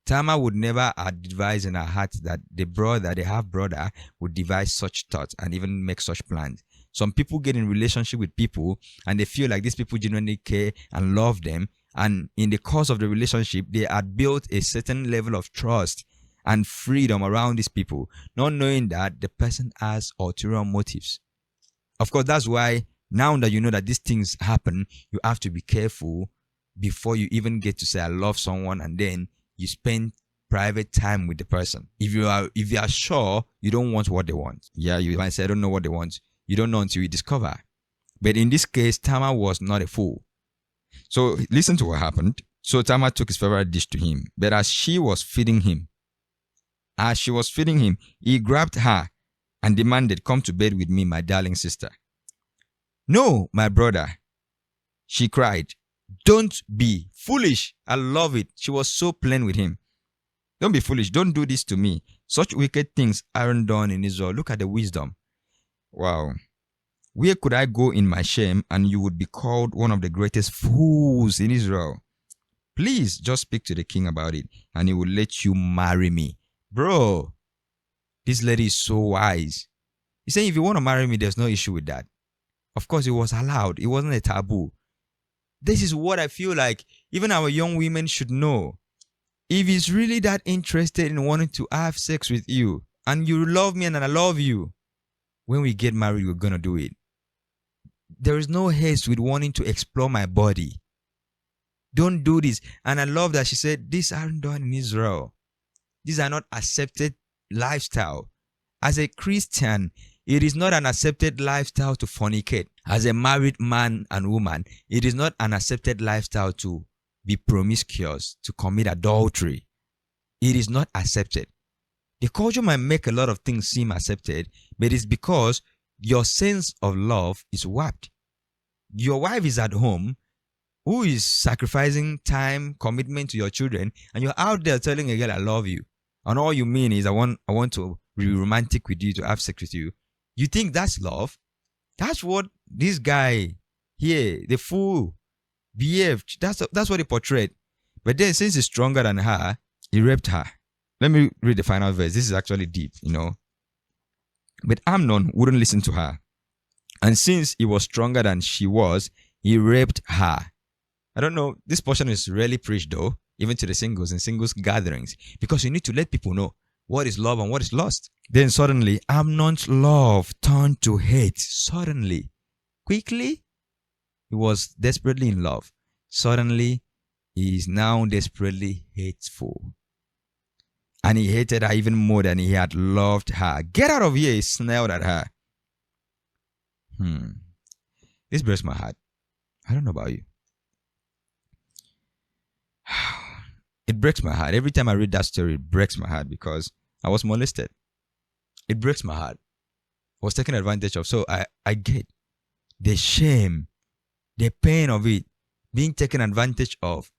Tamar would never advise in her heart that the half brother, would devise such thoughts and even make such plans. Some people get in relationship with people and they feel like these people genuinely care and love them. And in the course of the relationship, they had built a certain level of trust and freedom around these people, not knowing that the person has ulterior motives. Of course, that's why now that you know that these things happen, you have to be careful before you even get to say I love someone, and then you spend private time with the person. If you are sure you don't want what they want, yeah, you might say I don't know what they want. You don't know until you discover. But in this case, Tamar was not a fool. So listen to what happened. So Tamar took his favorite dish to him, but as she was feeding him, he grabbed her and demanded, come to bed with me, my darling sister. No, my brother, she cried. Don't be foolish. I love it. She was so plain with him. Don't be foolish. Don't do this to me. Such wicked things aren't done in Israel. Look at the wisdom. Wow. Where could I go in my shame and you would be called one of the greatest fools in Israel? Please just speak to the king about it and he will let you marry me. Bro, this lady is so wise. He's saying if you want to marry me, there's no issue with that. Of course, it was allowed. It wasn't a taboo. This is what I feel like even our young women should know. If he's really that interested in wanting to have sex with you and you love me and I love you, when we get married, we're going to do it. There is no haste with wanting to explore my body. Don't do this. And I love that she said, these aren't done in Israel. These are not accepted lifestyle. As a Christian, it is not an accepted lifestyle to fornicate. As a married man and woman, it is not an accepted lifestyle to be promiscuous, to commit adultery. It is not accepted. The culture might make a lot of things seem accepted, but it's because your sense of love is warped. Your wife is at home, who is sacrificing time, commitment to your children, and you're out there telling a girl, I love you. And all you mean is, I want to be romantic with you, to have sex with you. You think that's love? That's what this guy here, the fool, behaved. That's what he portrayed. But then since he's stronger than her, he raped her. Let me read the final verse. This is actually deep, But Amnon wouldn't listen to her. And since he was stronger than she was, he raped her. I don't know. This portion is rarely preached though, even to the singles in singles gatherings, because you need to let people know what is love and what is lust. Then suddenly, Amnon's love turned to hate. Suddenly. Quickly, he was desperately in love. Suddenly, he is now desperately hateful. And he hated her even more than he had loved her. Get out of here, he snarled at her. This breaks my heart. I don't know about you. It breaks my heart. Every time I read that story, it breaks my heart because I was molested. It breaks my heart. I was taken advantage of. So I get the shame, the pain of it, being taken advantage of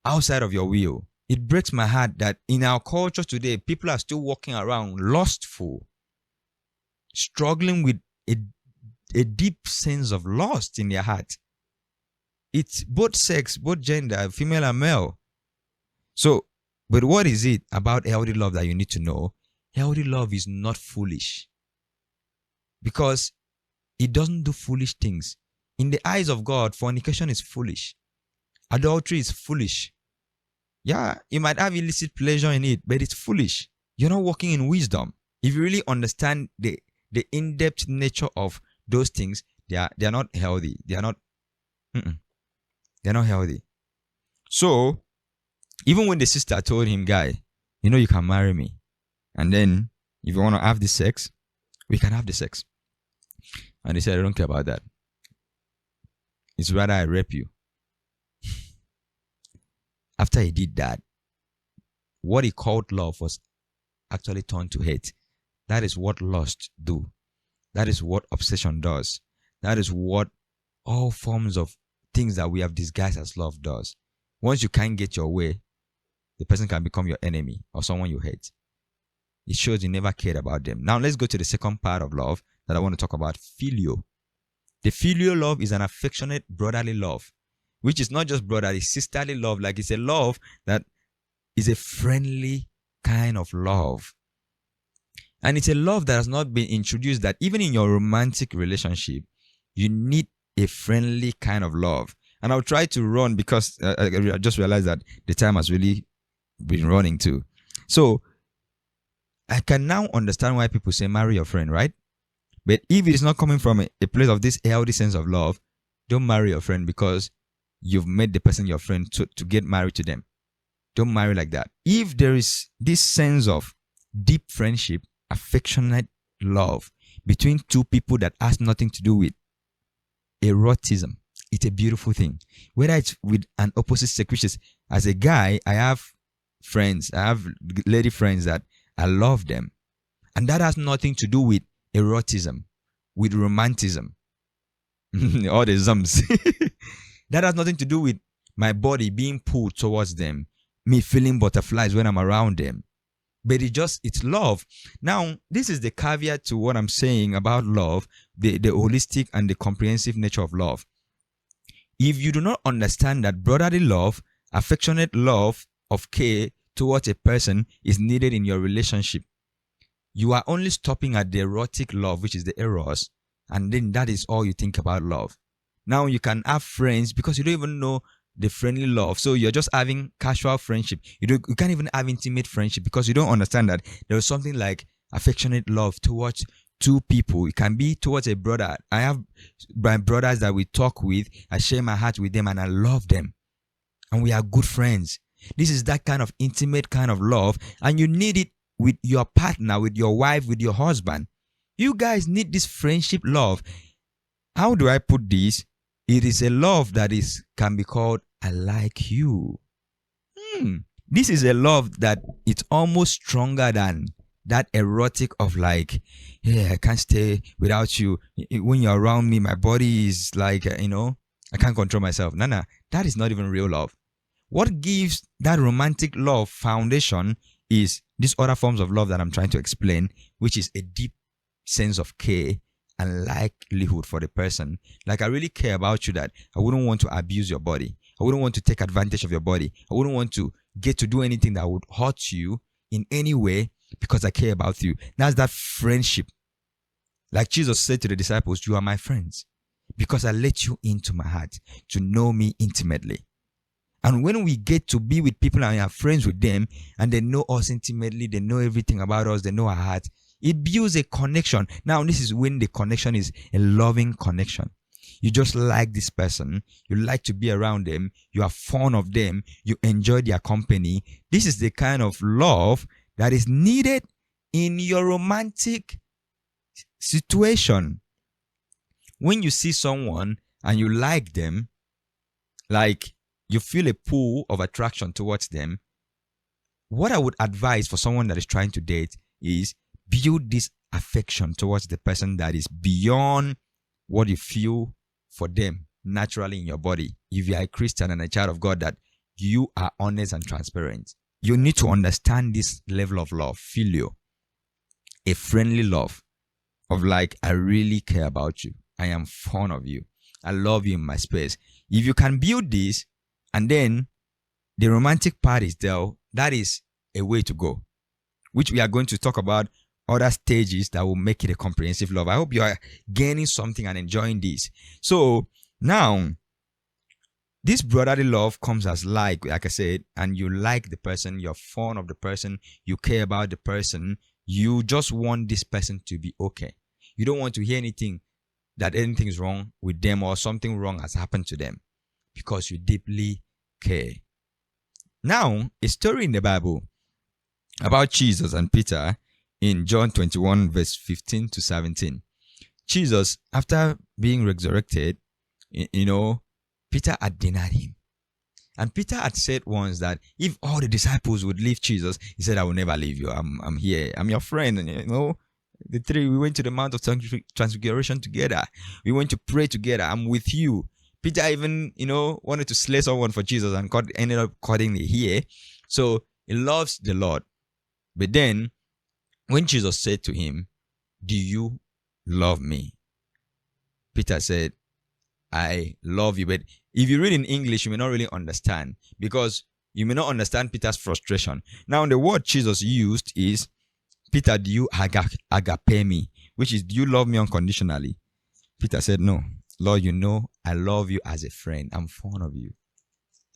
outside of your will. It breaks my heart that in our culture today, people are still walking around lustful, struggling with a deep sense of lust in their heart. It's both sex, both gender, female and male. So, but what is it about healthy love that you need to know? Healthy love is not foolish, because it doesn't do foolish things. In the eyes of God, fornication is foolish. Adultery is foolish. Yeah, you might have illicit pleasure in it, but it's foolish. You're not walking in wisdom. If you really understand the in-depth nature of those things, they are not healthy. They're not healthy. So, even when the sister told him, guy, you can marry me. And then, if you want to have the sex, we can have the sex. And he said, I don't care about that. It's rather I rape you. After he did that, what he called love was actually turned to hate. That is what lust do. That is what obsession does. That is what all forms of things that we have disguised as love does. Once you can't get your way, the person can become your enemy or someone you hate. It shows you never cared about them. Now let's go to the second part of love that I want to talk about, filial. The filial love is an affectionate brotherly love, which is not just brotherly, sisterly love. Like, it's a love that is a friendly kind of love. And it's a love that has not been introduced, that even in your romantic relationship, you need a friendly kind of love. And I'll try to run because I just realized that the time has really been running too. So I can now understand why people say marry your friend, right? But if it is not coming from a place of this healthy sense of love, don't marry your friend because you've made the person your friend to get married to them. Don't marry like that. If there is this sense of deep friendship, affectionate love between two people that has nothing to do with erotism, it's a beautiful thing. Whether it's with an opposite sex, which is, as a guy, I have friends, I have lady friends that I love them. And that has nothing to do with erotism, with romanticism. All the zums. That has nothing to do with my body being pulled towards them, me feeling butterflies when I'm around them. But it's love. Now, this is the caveat to what I'm saying about love, the holistic and the comprehensive nature of love. If you do not understand that brotherly love, affectionate love of care towards a person is needed in your relationship, you are only stopping at the erotic love, which is the eros, and then that is all you think about love. Now you can have friends because you don't even know the friendly love, so you're just having casual friendship. You can't even have intimate friendship because you don't understand that there is something like affectionate love towards two people. It can be towards a brother. I have my brothers that we talk with, I share my heart with them, and I love them, and we are good friends. This is that kind of intimate kind of love, and you need it with your partner, with your wife, with your husband. You guys need this friendship love. How do I put this? It is a love that can be called I like you. This is a love that it's almost stronger than that erotic of like, yeah, I can't stay without you. When you're around me, my body is like, I can't control myself. No, that is not even real love. What gives that romantic love foundation is these other forms of love that I'm trying to explain, which is a deep sense of care and likelihood for the person. Like, I really care about you, that I wouldn't want to abuse your body. I wouldn't want to take advantage of your body. I wouldn't want to get to do anything that would hurt you in any way because I care about you. That's that friendship. Like Jesus said to the disciples, you are my friends because I let you into my heart to know me intimately. And when we get to be with people and are friends with them and they know us intimately, they know everything about us, they know our heart, it builds a connection. Now, this is when the connection is a loving connection. You just like this person. You like to be around them. You are fond of them. You enjoy their company. This is the kind of love that is needed in your romantic situation. When you see someone and you like them, like you feel a pull of attraction towards them, what I would advise for someone that is trying to date is build this affection towards the person that is beyond what you feel for them naturally in your body. If you are a Christian and a child of God, that you are honest and transparent. You need to understand this level of love, filial, a friendly love of like, I really care about you. I am fond of you. I love you in my space. If you can build this, and then the romantic part is there, that is a way to go, which we are going to talk about other stages that will make it a comprehensive love. I hope you are gaining something and enjoying this. So now, this brotherly love comes as like I said, and you like the person, you're fond of the person, you care about the person, you just want this person to be okay. You don't want to hear that anything is wrong with them or something wrong has happened to them because you deeply care. Now, a story in the Bible about Jesus and Peter in John 21 verse 15 to 17. Jesus, after being resurrected, Peter had denied him. And Peter had said once that if all the disciples would leave Jesus, he said, I will never leave you. I'm here. I'm your friend. And the three, we went to the Mount of Transfiguration together. We went to pray together. I'm with you. Peter even, wanted to slay someone for Jesus and ended up cutting the hair. So he loves the Lord. But then, when Jesus said to him, do you love me? Peter said, I love you. But if you read in English, you may not really understand, because you may not understand Peter's frustration. Now, the word Jesus used is, Peter, do you agape me? Which is, do you love me unconditionally? Peter said, no. Lord, I love you as a friend. I'm fond of you.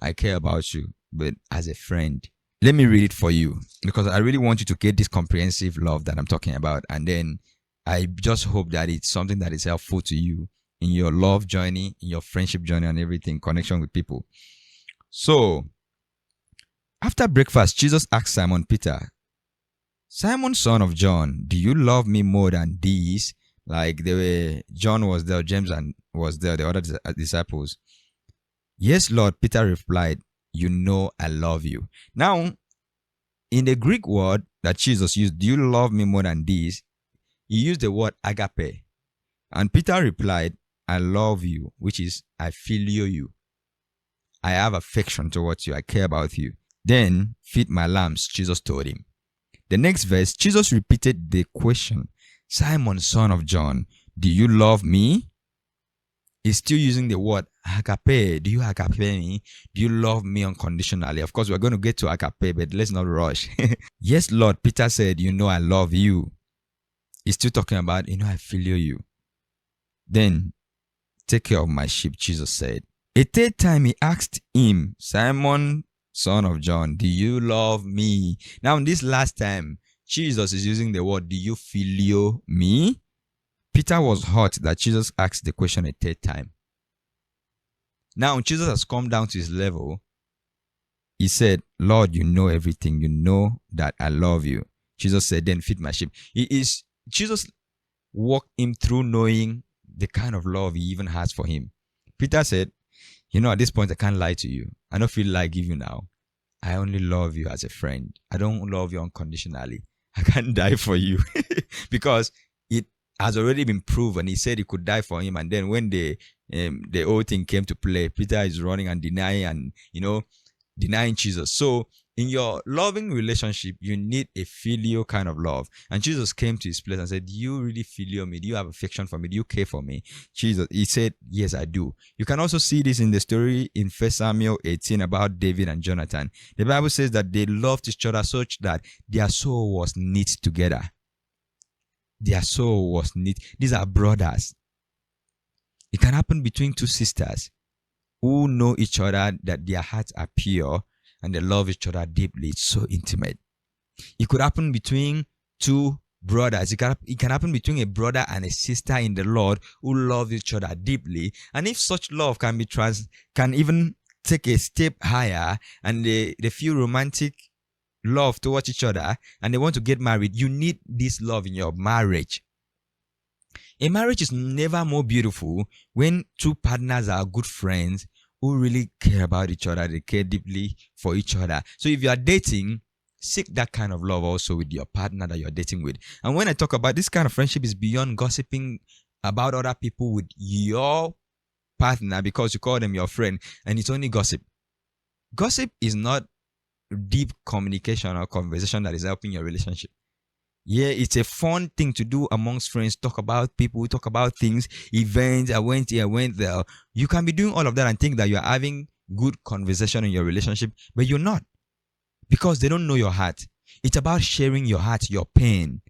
I care about you, but as a friend. Let me read it for you, because I really want you to get this comprehensive love that I'm talking about. And then I just hope that it's something that is helpful to you in your love journey, in your friendship journey, and everything, connection with people. So, after breakfast, Jesus asked Simon Peter, Simon, son of John, do you love me more than these? Like John was there, James was there, the other disciples. Yes, Lord, Peter replied, I love you. Now, in the Greek word that Jesus used, do you love me more than these? He used the word agape. And Peter replied, I love you, which is I filial you. I have affection towards you. I care about you. Then feed my lambs, Jesus told him. The next verse, Jesus repeated the question, Simon, son of John, do you love me? He's still using the word agape. Do you agape me? Do you love me unconditionally? Of course, we're going to get to agape, but let's not rush. Yes, Lord, Peter said, I love you. He's still talking about, I filial you. Then, take care of my sheep, Jesus said. A third time he asked him, Simon, son of John, do you love me? Now, this last time, Jesus is using the word, do you filial me? Peter was hurt that Jesus asked the question a third time. Now, Jesus has come down to his level. He said, Lord, you know everything. You know that I love you. Jesus said, then feed my sheep. Jesus walked him through knowing the kind of love he even has for him. Peter said, at this point, I can't lie to you. I don't feel like giving now. I only love you as a friend. I don't love you unconditionally. I can't die for you. Because it has already been proven. He said he could die for him. And then when the whole thing came to play, Peter is running and denying Jesus. So in your loving relationship, you need a filial kind of love. And Jesus came to his place and said, do you really filial me? Do you have affection for me? Do you care for me? He said, yes, I do. You can also see this in the story in 1 Samuel 18 about David and Jonathan. The Bible says that they loved each other such that their soul was knit together. Their soul was knit. These are brothers. It can happen between two sisters who know each other, that their hearts are pure and they love each other deeply. It's so intimate. It could happen between two brothers. It can happen between a brother and a sister in the Lord who love each other deeply. And if such love can even take a step higher, and they feel romantic love towards each other and they want to get married, you need this love in your marriage. A marriage is never more beautiful when two partners are good friends who really care about each other. They care deeply for each other. So if you are dating, seek that kind of love also with your partner that you're dating with. And when I talk about this kind of friendship, is beyond gossiping about other people with your partner because you call them your friend and it's only gossip. Gossip is not deep communication or conversation that is helping your relationship. Yeah, it's a fun thing to do amongst friends. Talk about people, talk about things, events. I went here, I went there. You can be doing all of that and think that you're having good conversation in your relationship, but you're not, because they don't know your heart. It's about sharing your heart, your pain.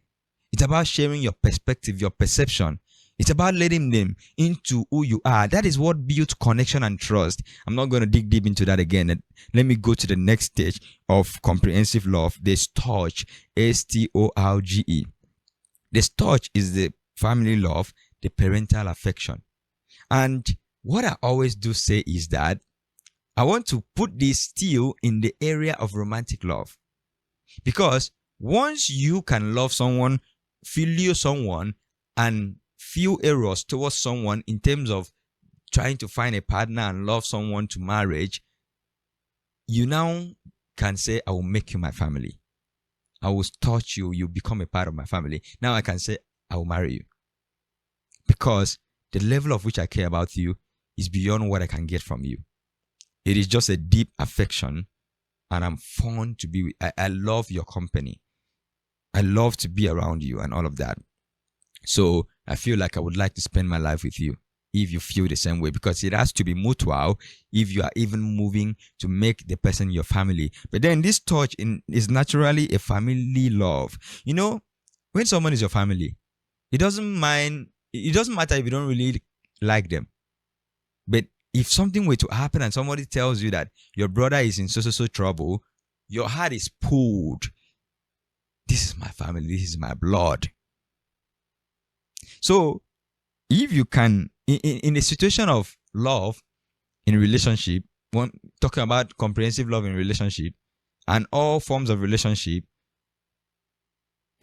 It's about sharing your perspective, your perception. It's about letting them into who you are. That is what builds connection and trust. I'm not going to dig deep into that again. Let me go to the next stage of comprehensive love. The storge, S-T-O-R-G-E. The storge is the family love, the parental affection. And what I always do say is that I want to put this still in the area of romantic love. Because once you can love someone, filial someone, and feel eros towards someone in terms of trying to find a partner and love someone to marriage, you now can say, I will make you my family. I will touch you. You become a part of my family. Now I can say, I will marry you. Because the level of which I care about you is beyond what I can get from you. It is just a deep affection, and I'm fun to be with. I love your company. I love to be around you and all of that. So I feel like I would like to spend my life with you if you feel the same way, because it has to be mutual if you are even moving to make the person your family. But then this touch is naturally a family love. You know, when someone is your family, it doesn't matter if you don't really like them. But if something were to happen and somebody tells you that your brother is in so trouble, your heart is pulled. This is my family. This is my blood. So if you can, in a situation of love in relationship, talking about comprehensive love in relationship and all forms of relationship,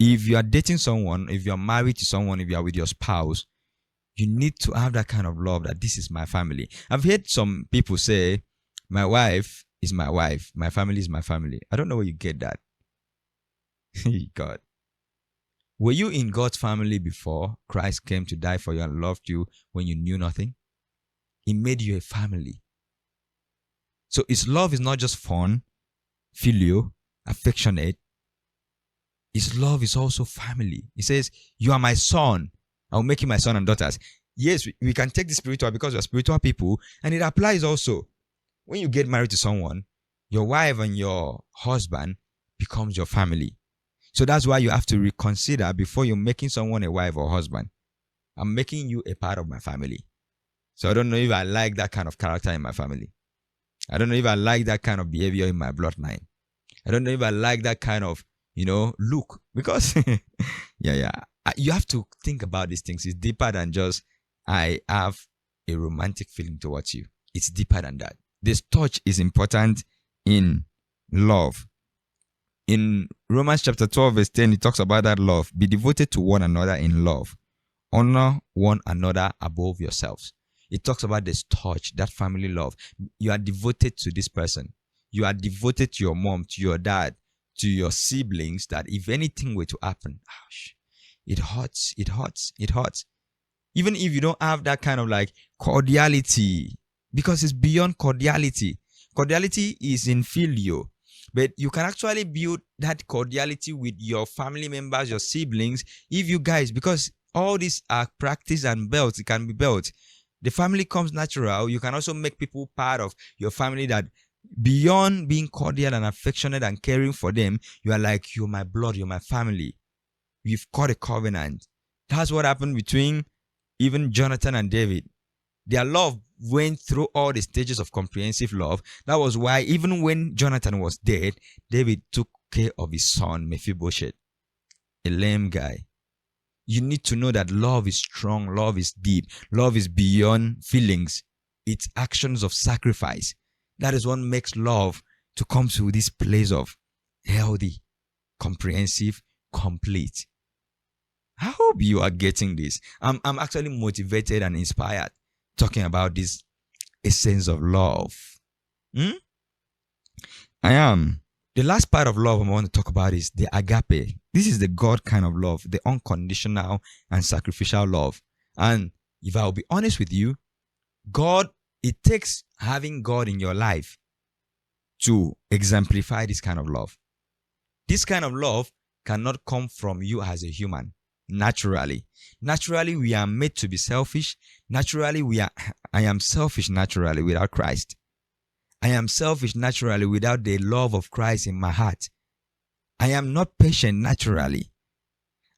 if you are dating someone, if you are married to someone, if you are with your spouse, you need to have that kind of love that this is my family. I've heard some people say, my wife is my wife, my family is my family. I don't know where you get that. God. Were you in God's family before Christ came to die for you and loved you when you knew nothing? He made you a family. So His love is not just fun, filial, affectionate. His love is also family. He says, you are my son. I will make you my son and daughters. Yes, we can take the spiritual because we are spiritual people, and it applies also. When you get married to someone, your wife and your husband becomes your family. So that's why you have to reconsider before you're making someone a wife or husband. I'm making you a part of my family. So I don't know if I like that kind of character in my family. I don't know if I like that kind of behavior in my bloodline. I don't know if I like that kind of, look. Because, you have to think about these things. It's deeper than just, I have a romantic feeling towards you. It's deeper than that. This touch is important in love. In Romans chapter 12 verse 10, it talks about that love. Be devoted to one another in love. Honor one another above yourselves. It talks about this touch, that family love. You are devoted to this person. You are devoted to your mom, to your dad, to your siblings, that if anything were to happen, it hurts. Even if you don't have that kind of cordiality, because it's beyond cordiality. Cordiality is in filial. But you can actually build that cordiality with your family members, your siblings, if you guys, because all these are practice and built. It can be built. The family comes natural. You can also make people part of your family that beyond being cordial and affectionate and caring for them, you are like, you're my blood, you're my family. We've got a covenant. That's what happened between even Jonathan and David. Their love went through all the stages of comprehensive love. That was why even when Jonathan was dead, David took care of his son, Mephibosheth, a lame guy. You need to know that love is strong, love is deep, love is beyond feelings. It's actions of sacrifice. That is what makes love to come to this place of healthy, comprehensive, complete. I hope you are getting this. I'm actually motivated and inspired talking about this essence of love. I am. The last part of love I want to talk about is the agape. This is the God kind of love, the unconditional and sacrificial love. And if I'll be honest with you, it takes having God in your life to exemplify this kind of love. This kind of love cannot come from you as a human. Naturally, we are made to be selfish. I am selfish naturally without Christ. I am selfish naturally without the love of Christ in my heart. I am not patient naturally.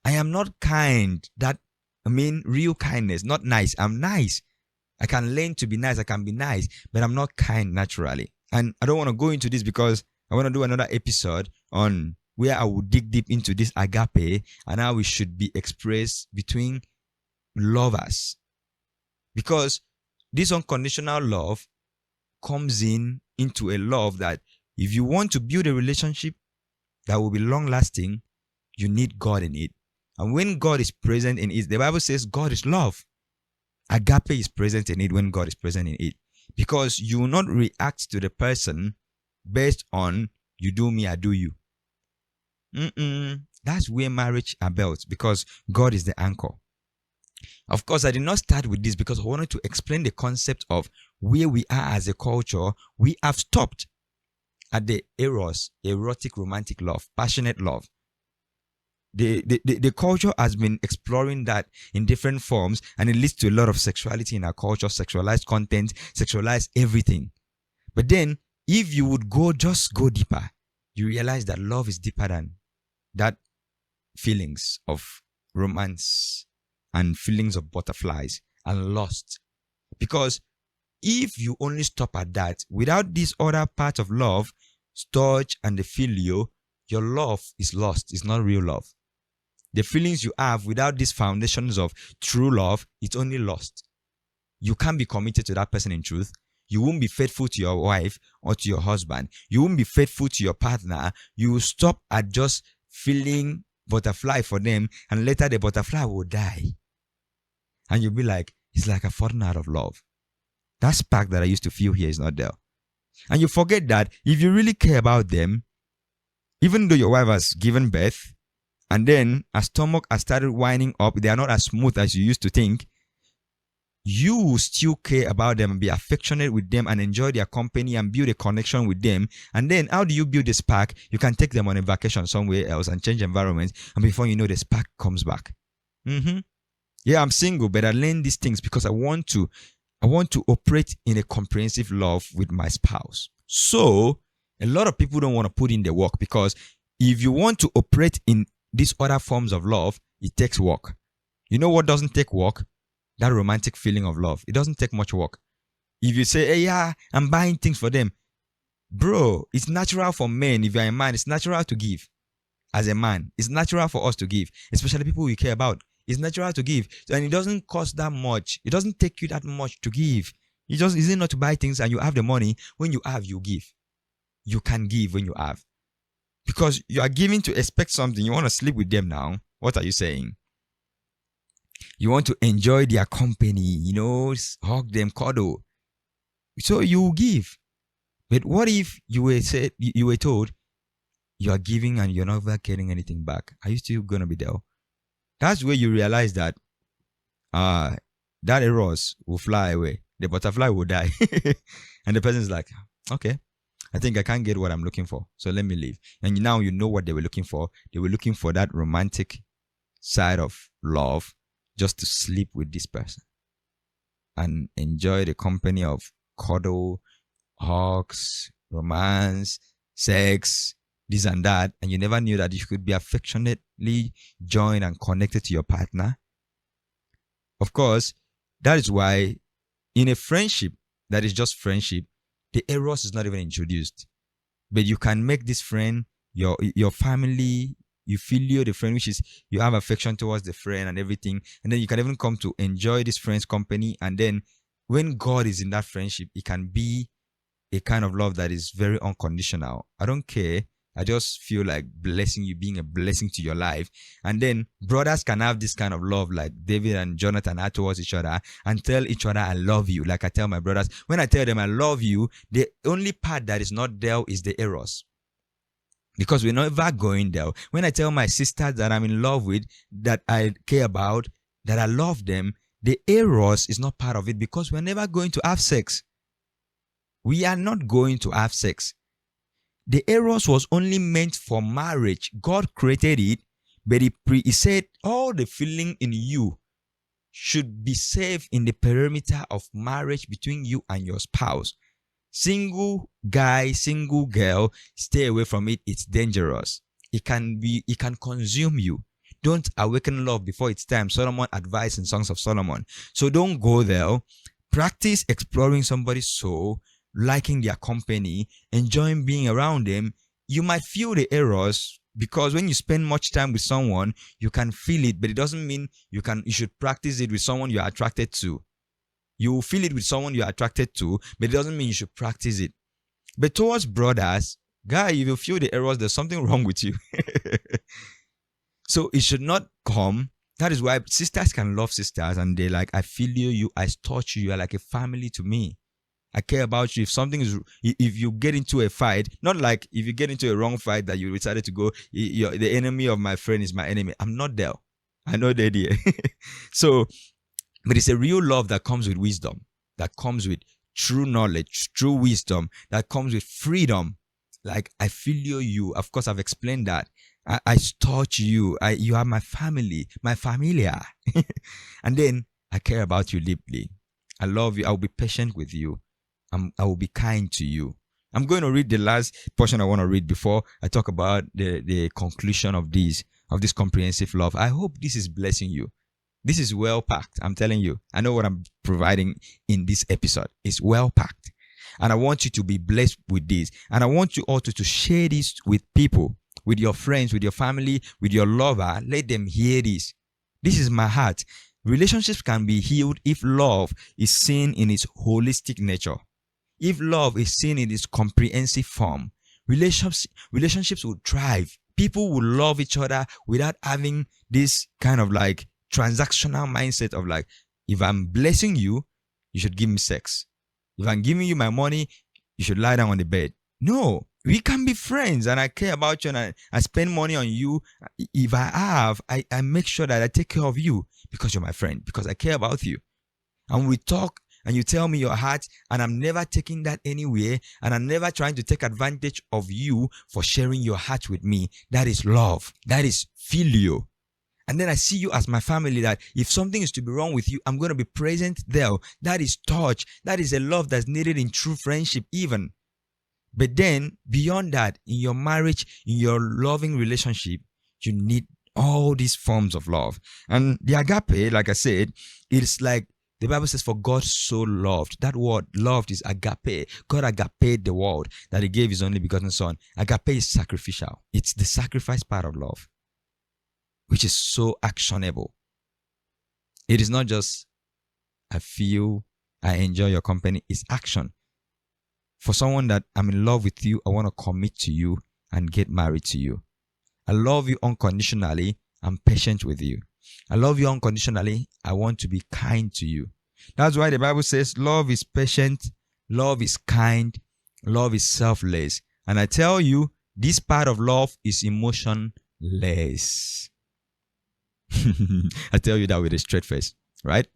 I am not kind. Real kindness, not nice. I'm nice. I can learn to be nice. I can be nice, but I'm not kind naturally. And I don't want to go into this because I want to do another episode on where I will dig deep into this agape and how it should be expressed between lovers. Because this unconditional love comes into a love that if you want to build a relationship that will be long lasting, you need God in it. And when God is present in it, the Bible says God is love. Agape is present in it when God is present in it. Because you will not react to the person based on you do me, I do you. That's where marriage are built, because God is the anchor. Of course, I did not start with this because I wanted to explain the concept of where we are as a culture. We have stopped at the eros, erotic, romantic love, passionate love. The culture has been exploring that in different forms, and it leads to a lot of sexuality in our culture, sexualized content, sexualized everything. But then, if you would just go deeper, you realize that love is deeper than that feelings of romance and feelings of butterflies and lust. Because if you only stop at that, without this other part of love, storge and the filio, your love is lost. It's not real love. The feelings you have without these foundations of true love, it's only lost. You can't be committed to that person in truth. You won't be faithful to your wife or to your husband. You won't be faithful to your partner. You will stop at just feeling butterfly for them, and later the butterfly will die. And you'll be like, it's like I've fallen out of love. That spark that I used to feel here is not there. And you forget that if you really care about them, even though your wife has given birth, and then her stomach has started winding up, they are not as smooth as you used to think, you will still care about them and be affectionate with them and enjoy their company and build a connection with them. And then how do you build the spark? You can take them on a vacation somewhere else and change environment, and before you know, the spark comes back. Yeah, I'm single, but I learned these things because I want to operate in a comprehensive love with my spouse. So a lot of people don't want to put in the work, because if you want to operate in these other forms of love, it takes work. You know what doesn't take work? That romantic feeling of love. It doesn't take much work. If you say, hey, yeah, I'm buying things for them. Bro, it's natural for men. If you're a man, it's natural to give. As a man, it's natural for us to give, especially people we care about. It's natural to give. And it doesn't cost that much. It doesn't take you that much to give. It just isn't not to buy things and you have the money. When you have, you give. You can give when you have. Because you are giving to expect something. You want to sleep with them now. What are you saying? You want to enjoy their company, hug them, cuddle. So you give. But what if you were told you are giving and you're never getting anything back? Are you still gonna be there? That's where you realize that that eros will fly away. The butterfly will die. And the person's like, okay, I think I can't get what I'm looking for, so let me leave. And now you know what they were looking for. They were looking for that romantic side of love, just to sleep with this person and enjoy the company of cuddle, hugs, romance, sex, this and that. And you never knew that you could be affectionately joined and connected to your partner. Of course, that is why in a friendship that is just friendship, the eros is not even introduced. But you can make this friend your family. You feel the friend, which is you have affection towards the friend and everything. And then you can even come to enjoy this friend's company. And then when God is in that friendship, it can be a kind of love that is very unconditional. I don't care. I just feel like blessing you, being a blessing to your life. And then brothers can have this kind of love like David and Jonathan had towards each other and tell each other, I love you. Like I tell my brothers, when I tell them I love you, the only part that is not there is the eros. Because we're never going there. When I tell my sisters that I'm in love with, that I care about, that I love them, the eros is not part of it, because we're never going to have sex. We are not going to have sex. The eros was only meant for marriage. God created it, but he said all the feeling in you should be safe in the perimeter of marriage between you and your spouse. Single guy, single girl, stay away from it. It's dangerous. It can consume you. Don't awaken love before it's time. Solomon advised in Songs of Solomon. So don't go there. Practice exploring somebody's soul, liking their company, enjoying being around them. You might feel the eros, because when you spend much time with someone, you can feel it, but it doesn't mean you should practice it with someone you're attracted to. You will feel it with someone you're attracted to, but it doesn't mean you should practice it. But towards brothers, guy, if you feel the eros, there's something wrong with you. So it should not come. That is why sisters can love sisters and they're like, I feel you, I touch you, you're like a family to me. I care about you. If something is, if you get into a fight, not like if you get into a wrong fight that you decided to go, the enemy of my friend is my enemy. I'm not there. I know the idea. So, but it's a real love that comes with wisdom, that comes with true knowledge, true wisdom, that comes with freedom. Like, I feel you. Of course, I've explained that. I touch you. You are my family, my familia. And then I care about you deeply. I love you. I will be patient with you. I will be kind to you. I'm going to read the last portion I want to read before I talk about the conclusion of this comprehensive love. I hope this is blessing you. This is well packed. I'm telling you. I know what I'm providing in this episode. It's well packed. And I want you to be blessed with this. And I want you also to share this with people, with your friends, with your family, with your lover. Let them hear this. This is my heart. Relationships can be healed if love is seen in its holistic nature. If love is seen in its comprehensive form, relationships will thrive. People will love each other without having this kind of like transactional mindset of like, if I'm blessing you, you should give me sex. If I'm giving you my money, you should lie down on the bed. No, we can be friends and I care about you and I spend money on you. If I have, I make sure that I take care of you because you're my friend, because I care about you. And we talk and you tell me your heart and I'm never taking that anywhere and I'm never trying to take advantage of you for sharing your heart with me. That is love. That is filio. And then I see you as my family, that if something is to be wrong with you, I'm going to be present there. That is touch. That is a love that's needed in true friendship even. But then beyond that, in your marriage, in your loving relationship, you need all these forms of love. And the agape, like I said, it's like the Bible says, for God so loved. That word loved is agape. God agape the world that he gave his only begotten son. Agape is sacrificial. It's the sacrifice part of love, which is so actionable. It is not just, I feel, I enjoy your company. It's action. For someone that I'm in love with you, I want to commit to you and get married to you. I love you unconditionally. I'm patient with you. I love you unconditionally. I want to be kind to you. That's why the Bible says love is patient, love is kind, love is selfless. And I tell you, this part of love is emotionless. I tell you that with a straight face, right?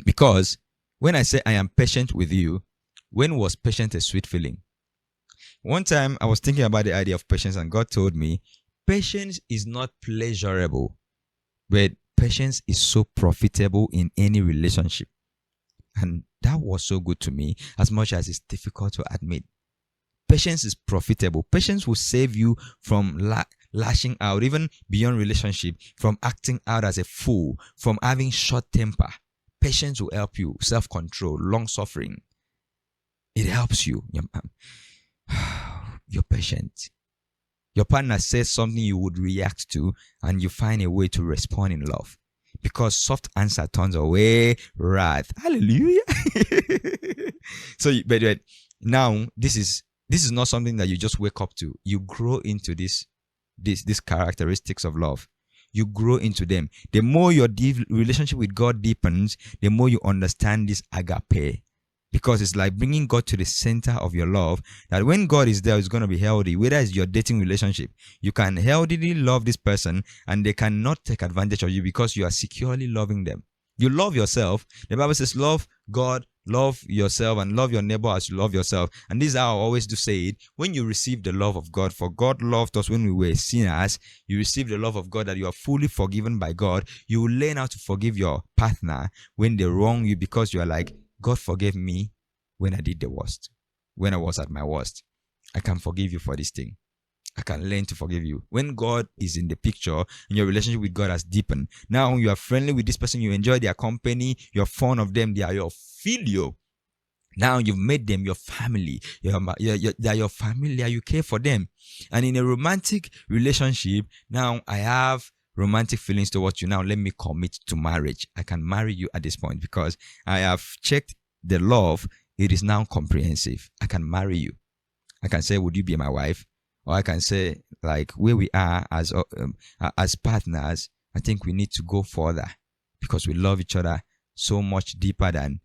Because when I say I am patient with you, when was patient a sweet feeling? One time I was thinking about the idea of patience and God told me, patience is not pleasurable, but patience is so profitable in any relationship. And that was so good to me, as much as it's difficult to admit. Patience is profitable. Patience will save you from lashing out, even beyond relationship, from acting out as a fool, from having short temper. Patience will help you. Self-control, long-suffering. It helps you. You're patient. Your partner says something you would react to, and you find a way to respond in love. Because soft answer turns away wrath. Hallelujah. So, but now this is not something that you just wake up to. You grow into these characteristics of love. You grow into them. The more your relationship with God deepens, the more you understand this agape. Because it's like bringing God to the center of your love, that when God is there, it's going to be healthy. Whether it's your dating relationship, you can healthily love this person and they cannot take advantage of you because you are securely loving them. You love yourself. The Bible says love God, love yourself, and love your neighbor as you love yourself. And this is how I always do say it. When you receive the love of God, for God loved us when we were sinners, you receive the love of God that you are fully forgiven by God. You will learn how to forgive your partner when they wrong you, because you are like, God forgave me when I did the worst, when I was at my worst. I can forgive you for this thing. I can learn to forgive you. When God is in the picture and your relationship with God has deepened, now you are friendly with this person, you enjoy their company, you're fond of them, they are your filio. Now you've made them your family. They are your familiar, you care for them. And in a romantic relationship, now I have romantic feelings towards you. Now let me commit to marriage. I can marry you at this point because I have checked the love. It is now comprehensive. I can marry you. I can say, would you be my wife? Or I can say, like, where we are as partners, I think we need to go further because we love each other so much deeper than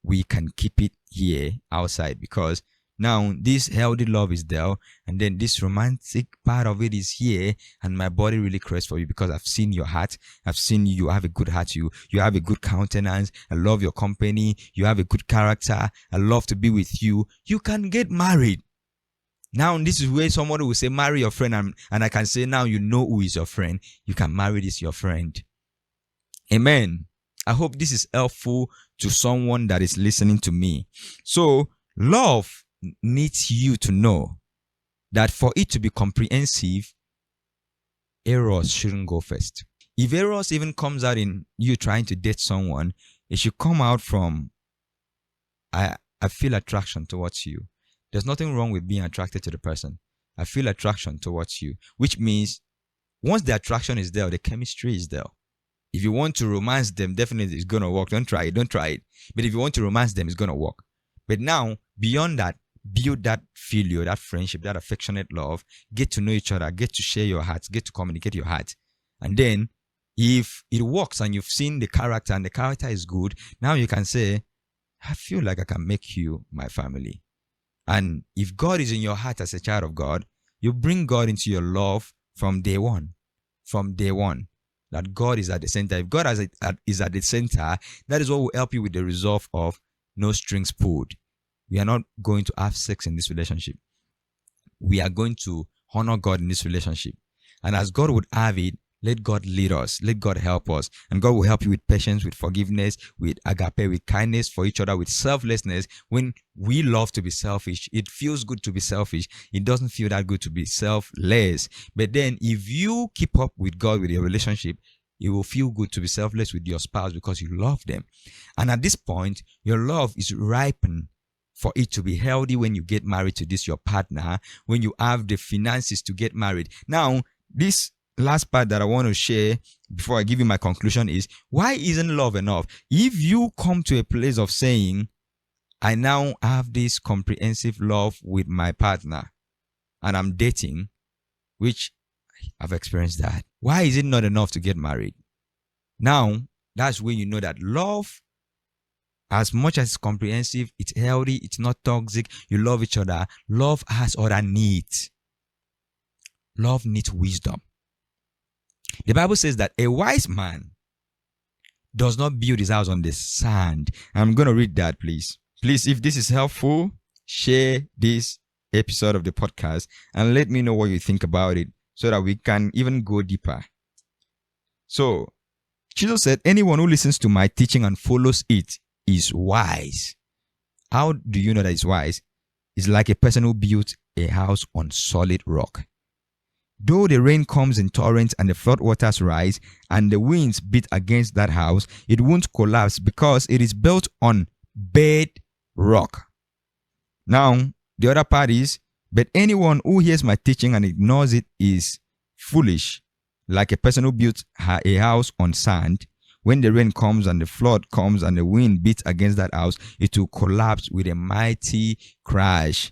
we can keep it here outside, because now this healthy love is there, and then this romantic part of it is here, and my body really craves for you because I've seen your heart. I've seen you have a good heart. You have a good countenance. I love your company. You have a good character. I love to be with you. You can get married. Now this is where somebody will say marry your friend, and I can say now you know who is your friend. You can marry this your friend. Amen. I hope this is helpful to someone that is listening to me. So love needs you to know that for it to be comprehensive, eros shouldn't go first. If eros even comes out in you trying to date someone, it should come out from I feel attraction towards you. There's nothing wrong with being attracted to the person. I feel attraction towards you, which means once the attraction is there, the chemistry is there. If you want to romance them, definitely it's going to work. Don't try it. But if you want to romance them, it's going to work. But now, beyond that, build that filial, that friendship, that affectionate love. Get to know each other. Get to share your hearts. Get to communicate your heart. And then, if it works and you've seen the character and the character is good, now you can say, I feel like I can make you my family. And if God is in your heart as a child of God, you bring God into your love from day one. From day one. That God is at the center. If God is at the center, that is what will help you with the resolve of no strings pulled. We are not going to have sex in this relationship. We are going to honor God in this relationship. And as God would have it, let God lead us. Let God help us. And God will help you with patience, with forgiveness, with agape, with kindness for each other, with selflessness. When we love to be selfish, it feels good to be selfish. It doesn't feel that good to be selfless. But then if you keep up with God with your relationship, it will feel good to be selfless with your spouse because you love them. And at this point, your love is ripened for it to be healthy when you get married to this, your partner, when you have the finances to get married. Now, this last part that I want to share before I give you my conclusion is, why isn't love enough? If you come to a place of saying, I now have this comprehensive love with my partner and I'm dating, which I've experienced that. Why is it not enough to get married? Now, that's when you know that love, as much as it's comprehensive, it's healthy, it's not toxic, you love each other, love has other needs. Love needs wisdom. The Bible says that a wise man does not build his house on the sand. I'm going to read that, please. Please, if this is helpful, share this episode of the podcast and let me know what you think about it so that we can even go deeper. So, Jesus said, anyone who listens to my teaching and follows it is wise. How do you know that he's wise? It's like a person who built a house on solid rock. Though the rain comes in torrents and the flood waters rise and the winds beat against that house, it won't collapse because it is built on bedrock. Now, the other part is, but anyone who hears my teaching and ignores it is foolish, like a person who built a house on sand. When the rain comes and the flood comes and the wind beats against that house, it will collapse with a mighty crash,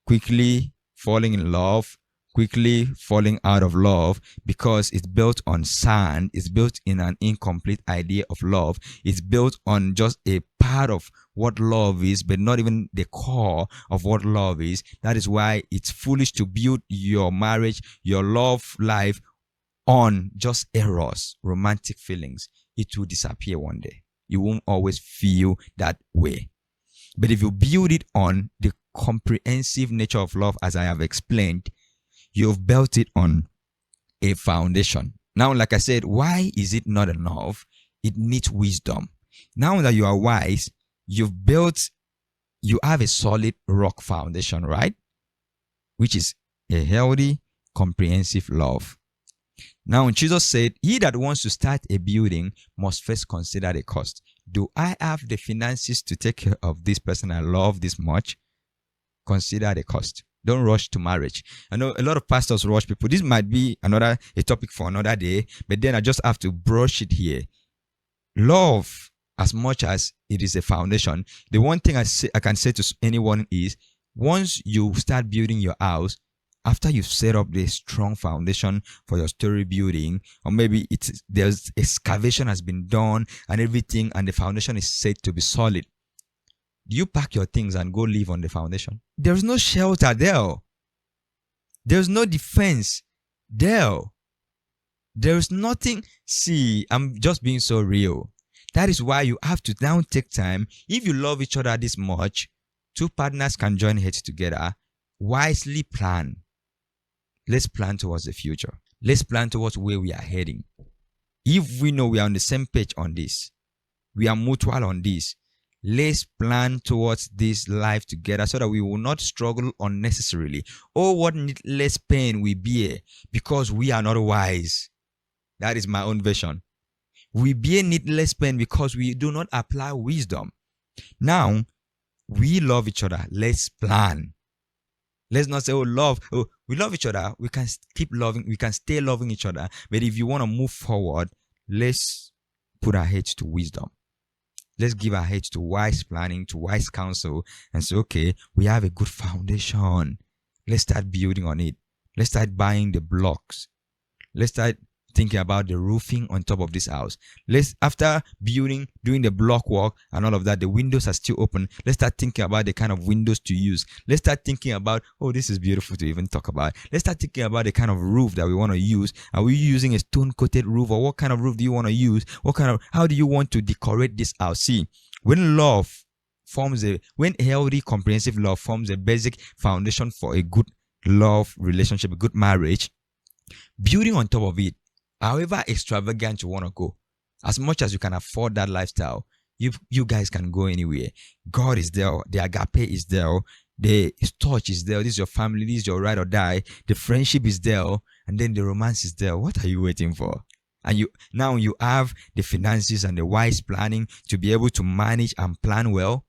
quickly falling in love, quickly falling out of love, because it's built on sand. It's built in an incomplete idea of love. It's built on just a part of what love is, but not even the core of what love is. That is why it's foolish to build your marriage, your love life on just eros, romantic feelings. It will disappear one day. You won't always feel that way. But if you build it on the comprehensive nature of love, as I have explained, you've built it on a foundation. Now, like I said, why is it not enough? It needs wisdom. Now that you are wise, you have a solid rock foundation, right? Which is a healthy, comprehensive love. Now, Jesus said, he that wants to start a building must first consider the cost. Do I have the finances to take care of this person I love this much? Consider the cost. Don't rush to marriage. I know a lot of pastors rush people. This might be a topic for another day, but then I just have to brush it here. Love, as much as it is a foundation, the one thing I can say to anyone is, once you start building your house, after you've set up the strong foundation for your story building, or maybe there's excavation has been done and everything, and the foundation is set to be solid, Do you pack your things and go live on the foundation? There is no shelter there. There's no defense there. There is nothing. See, I'm just being so real. That is why you have to now take time. If you love each other this much, two partners can join heads together. Wisely plan. Let's plan towards the future. Let's plan towards where we are heading. If we know we are on the same page on this, we are mutual on this, let's plan towards this life together so that we will not struggle unnecessarily. Oh, what needless pain we bear because we are not wise. That is my own version. We bear needless pain because we do not apply wisdom. Now, we love each other. Let's plan. Let's not say, we love each other. We can keep loving, we can stay loving each other. But if you want to move forward, let's put our heads to wisdom. Let's give our heads to wise planning, to wise counsel, and say, okay, we have a good foundation. Let's start building on it. Let's start buying the blocks. Let's start thinking about the roofing on top of this house. After building, doing the block work and all of that, the windows are still open. Let's start thinking about the kind of windows to use. Let's start thinking about, this is beautiful to even talk about. Let's start thinking about the kind of roof that we want to use. Are we using a stone-coated roof, or what kind of roof do you want to use? How do you want to decorate this house? See, when healthy, comprehensive love forms a basic foundation for a good love relationship, a good marriage, building on top of it, however extravagant you want to go, as much as you can afford that lifestyle, you guys can go anywhere. God is there. The agape is there. The touch is there. This is your family. This is your ride or die. The friendship is there. And then the romance is there. What are you waiting for? And you have the finances and the wise planning to be able to manage and plan well.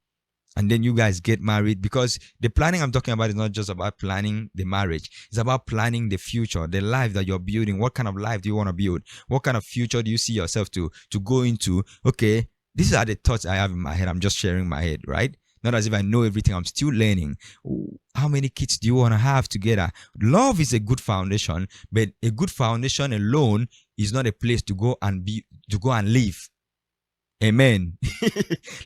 And then you guys get married, because the planning I'm talking about is not just about planning the marriage. It's about planning the future, the life that you're building. What kind of life do you want to build? What kind of future do you see yourself to go into? Okay, these are the thoughts I have in my head. I'm just sharing my head, right? Not as if I know everything. I'm still learning. How many kids do you want to have together? Love is a good foundation, but a good foundation alone is not a place to go and live. Amen.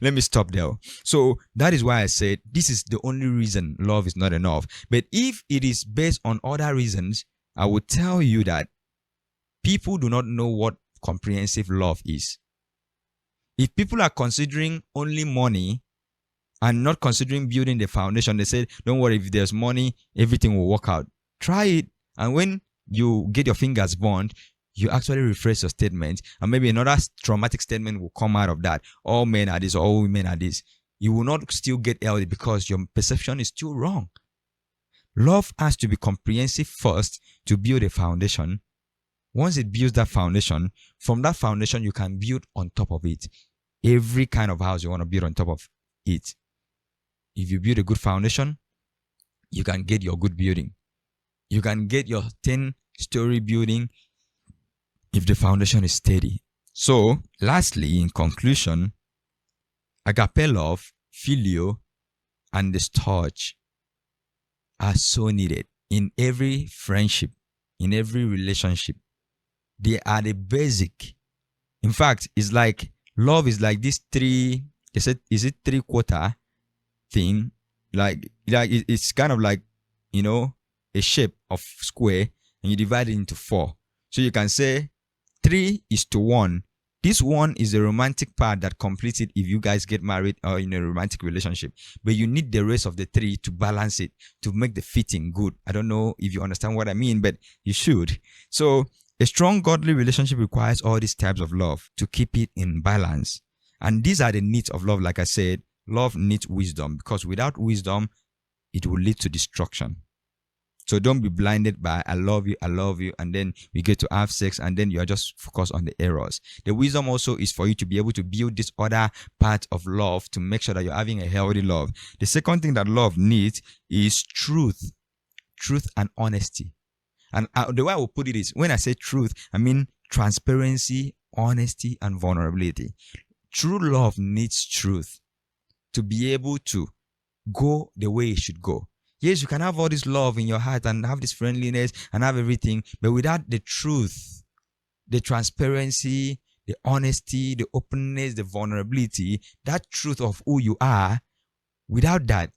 Let me stop there. So that is why I said this is the only reason love is not enough. But if it is based on other reasons, I would tell you that people do not know what comprehensive love is. If people are considering only money and not considering building the foundation, they say, don't worry, if there's money, everything will work out. Try it. And when you get your fingers burned, you actually rephrase your statement, and maybe another traumatic statement will come out of that. All men are this, all women are this. You will not still get healthy because your perception is still wrong. Love has to be comprehensive first to build a foundation. Once it builds that foundation, from that foundation you can build on top of it. Every kind of house you want to build on top of it. If you build a good foundation, you can get your good building. You can get your 10-story building if the foundation is steady. So, lastly, in conclusion, agape love, phileo, and the touch are so needed in every friendship, in every relationship. They are the basic. In fact, it's like love is like this is it 3/4 thing? Like it's kind of like, a shape of square, and you divide it into 4. So you can say 3:1. This 1 is the romantic part that completes it if you guys get married or in a romantic relationship. But you need the rest of the 3 to balance it, to make the fitting good. I don't know if you understand what I mean, but you should. So a strong godly relationship requires all these types of love to keep it in balance. And these are the needs of love. Like I said, love needs wisdom, because without wisdom, it will lead to destruction. So don't be blinded by I love you, and then we get to have sex, and then you are just focused on the errors. The wisdom also is for you to be able to build this other part of love to make sure that you're having a healthy love. The second thing that love needs is truth and honesty. And the way I will put it is, when I say truth, I mean transparency, honesty, and vulnerability. True love needs truth to be able to go the way it should go. Yes, you can have all this love in your heart and have this friendliness and have everything, but without the truth, the transparency, the honesty, the openness, the vulnerability, that truth of who you are Without that,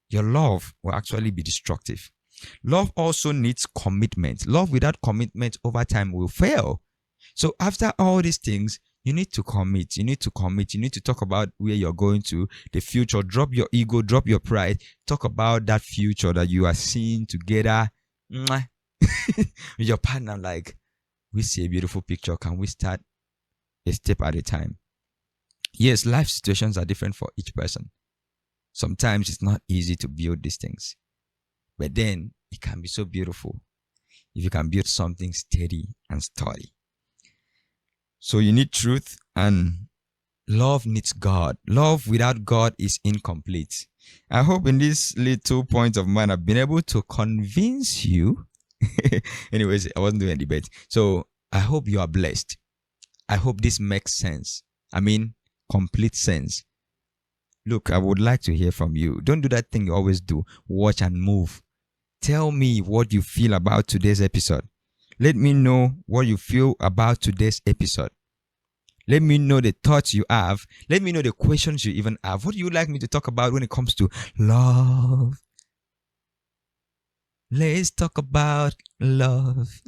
your love will actually be destructive. Love also needs commitment. Love without commitment over time will fail. So after all these things, you need to commit. You need to commit. You need to talk about where you're going to, the future. Drop your ego, drop your pride. Talk about that future that you are seeing together with your partner. Like, we see a beautiful picture. Can we start a step at a time? Yes, life situations are different for each person. Sometimes it's not easy to build these things. But then it can be so beautiful if you can build something steady and sturdy. So you need truth, and love needs God. Love without God is incomplete. I hope in this little point of mine, I've been able to convince you. Anyways, I wasn't doing a debate. So I hope you are blessed. I hope this makes sense. I mean, complete sense. Look, I would like to hear from you. Don't do that thing you always do. Watch and move. Tell me what you feel about today's episode. Let me know what you feel about today's episode. Let me know the thoughts you have. Let me know the questions you even have. What do you like me to talk about when it comes to love? Let's talk about love.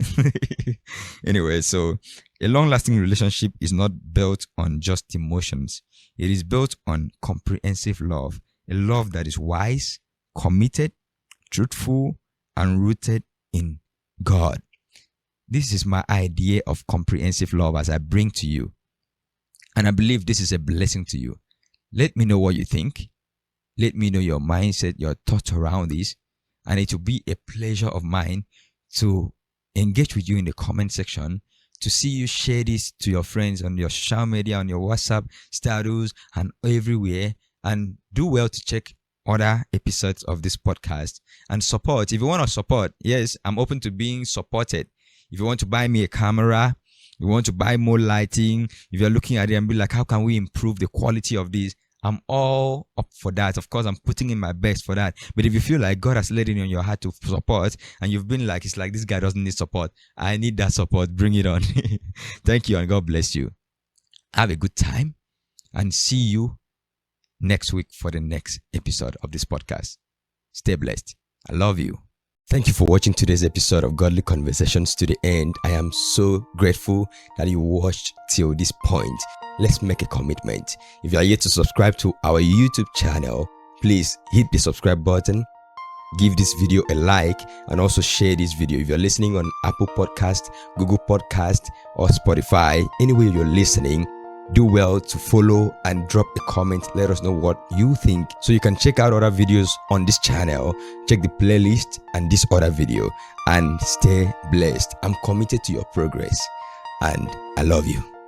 Anyway, so a long-lasting relationship is not built on just emotions. It is built on comprehensive love. A love that is wise, committed, truthful, and rooted in God. This is my idea of comprehensive love as I bring to you. And I believe this is a blessing to you. Let me know what you think. Let me know your mindset, your thoughts around this. And it will be a pleasure of mine to engage with you in the comment section, to see you share this to your friends on your social media, on your WhatsApp status, and everywhere. And do well to check other episodes of this podcast and support. If you want to support, yes, I'm open to being supported. If you want to buy me a camera, you want to buy more lighting, if you're looking at it and be like, how can we improve the quality of this? I'm all up for that. Of course, I'm putting in my best for that. But if you feel like God has laid it on your heart to support, and you've been like, it's like, this guy doesn't need support, I need that support, bring it on. Thank you, and God bless you. Have a good time, and see you next week for the next episode of this podcast. Stay blessed. I love you. Thank you for watching today's episode of Godly Conversations to the end. I am so grateful that you watched till this point. Let's make a commitment. If you are yet to subscribe to our YouTube channel, please hit the subscribe button, give this video a like, and also share this video. If you're listening on Apple Podcast, Google Podcast, or Spotify, anywhere you're listening, do well to follow and drop a comment. Let us know what you think, so you can check out other videos on this channel, check the playlist and this other video, and stay blessed. I'm committed to your progress, and I love you.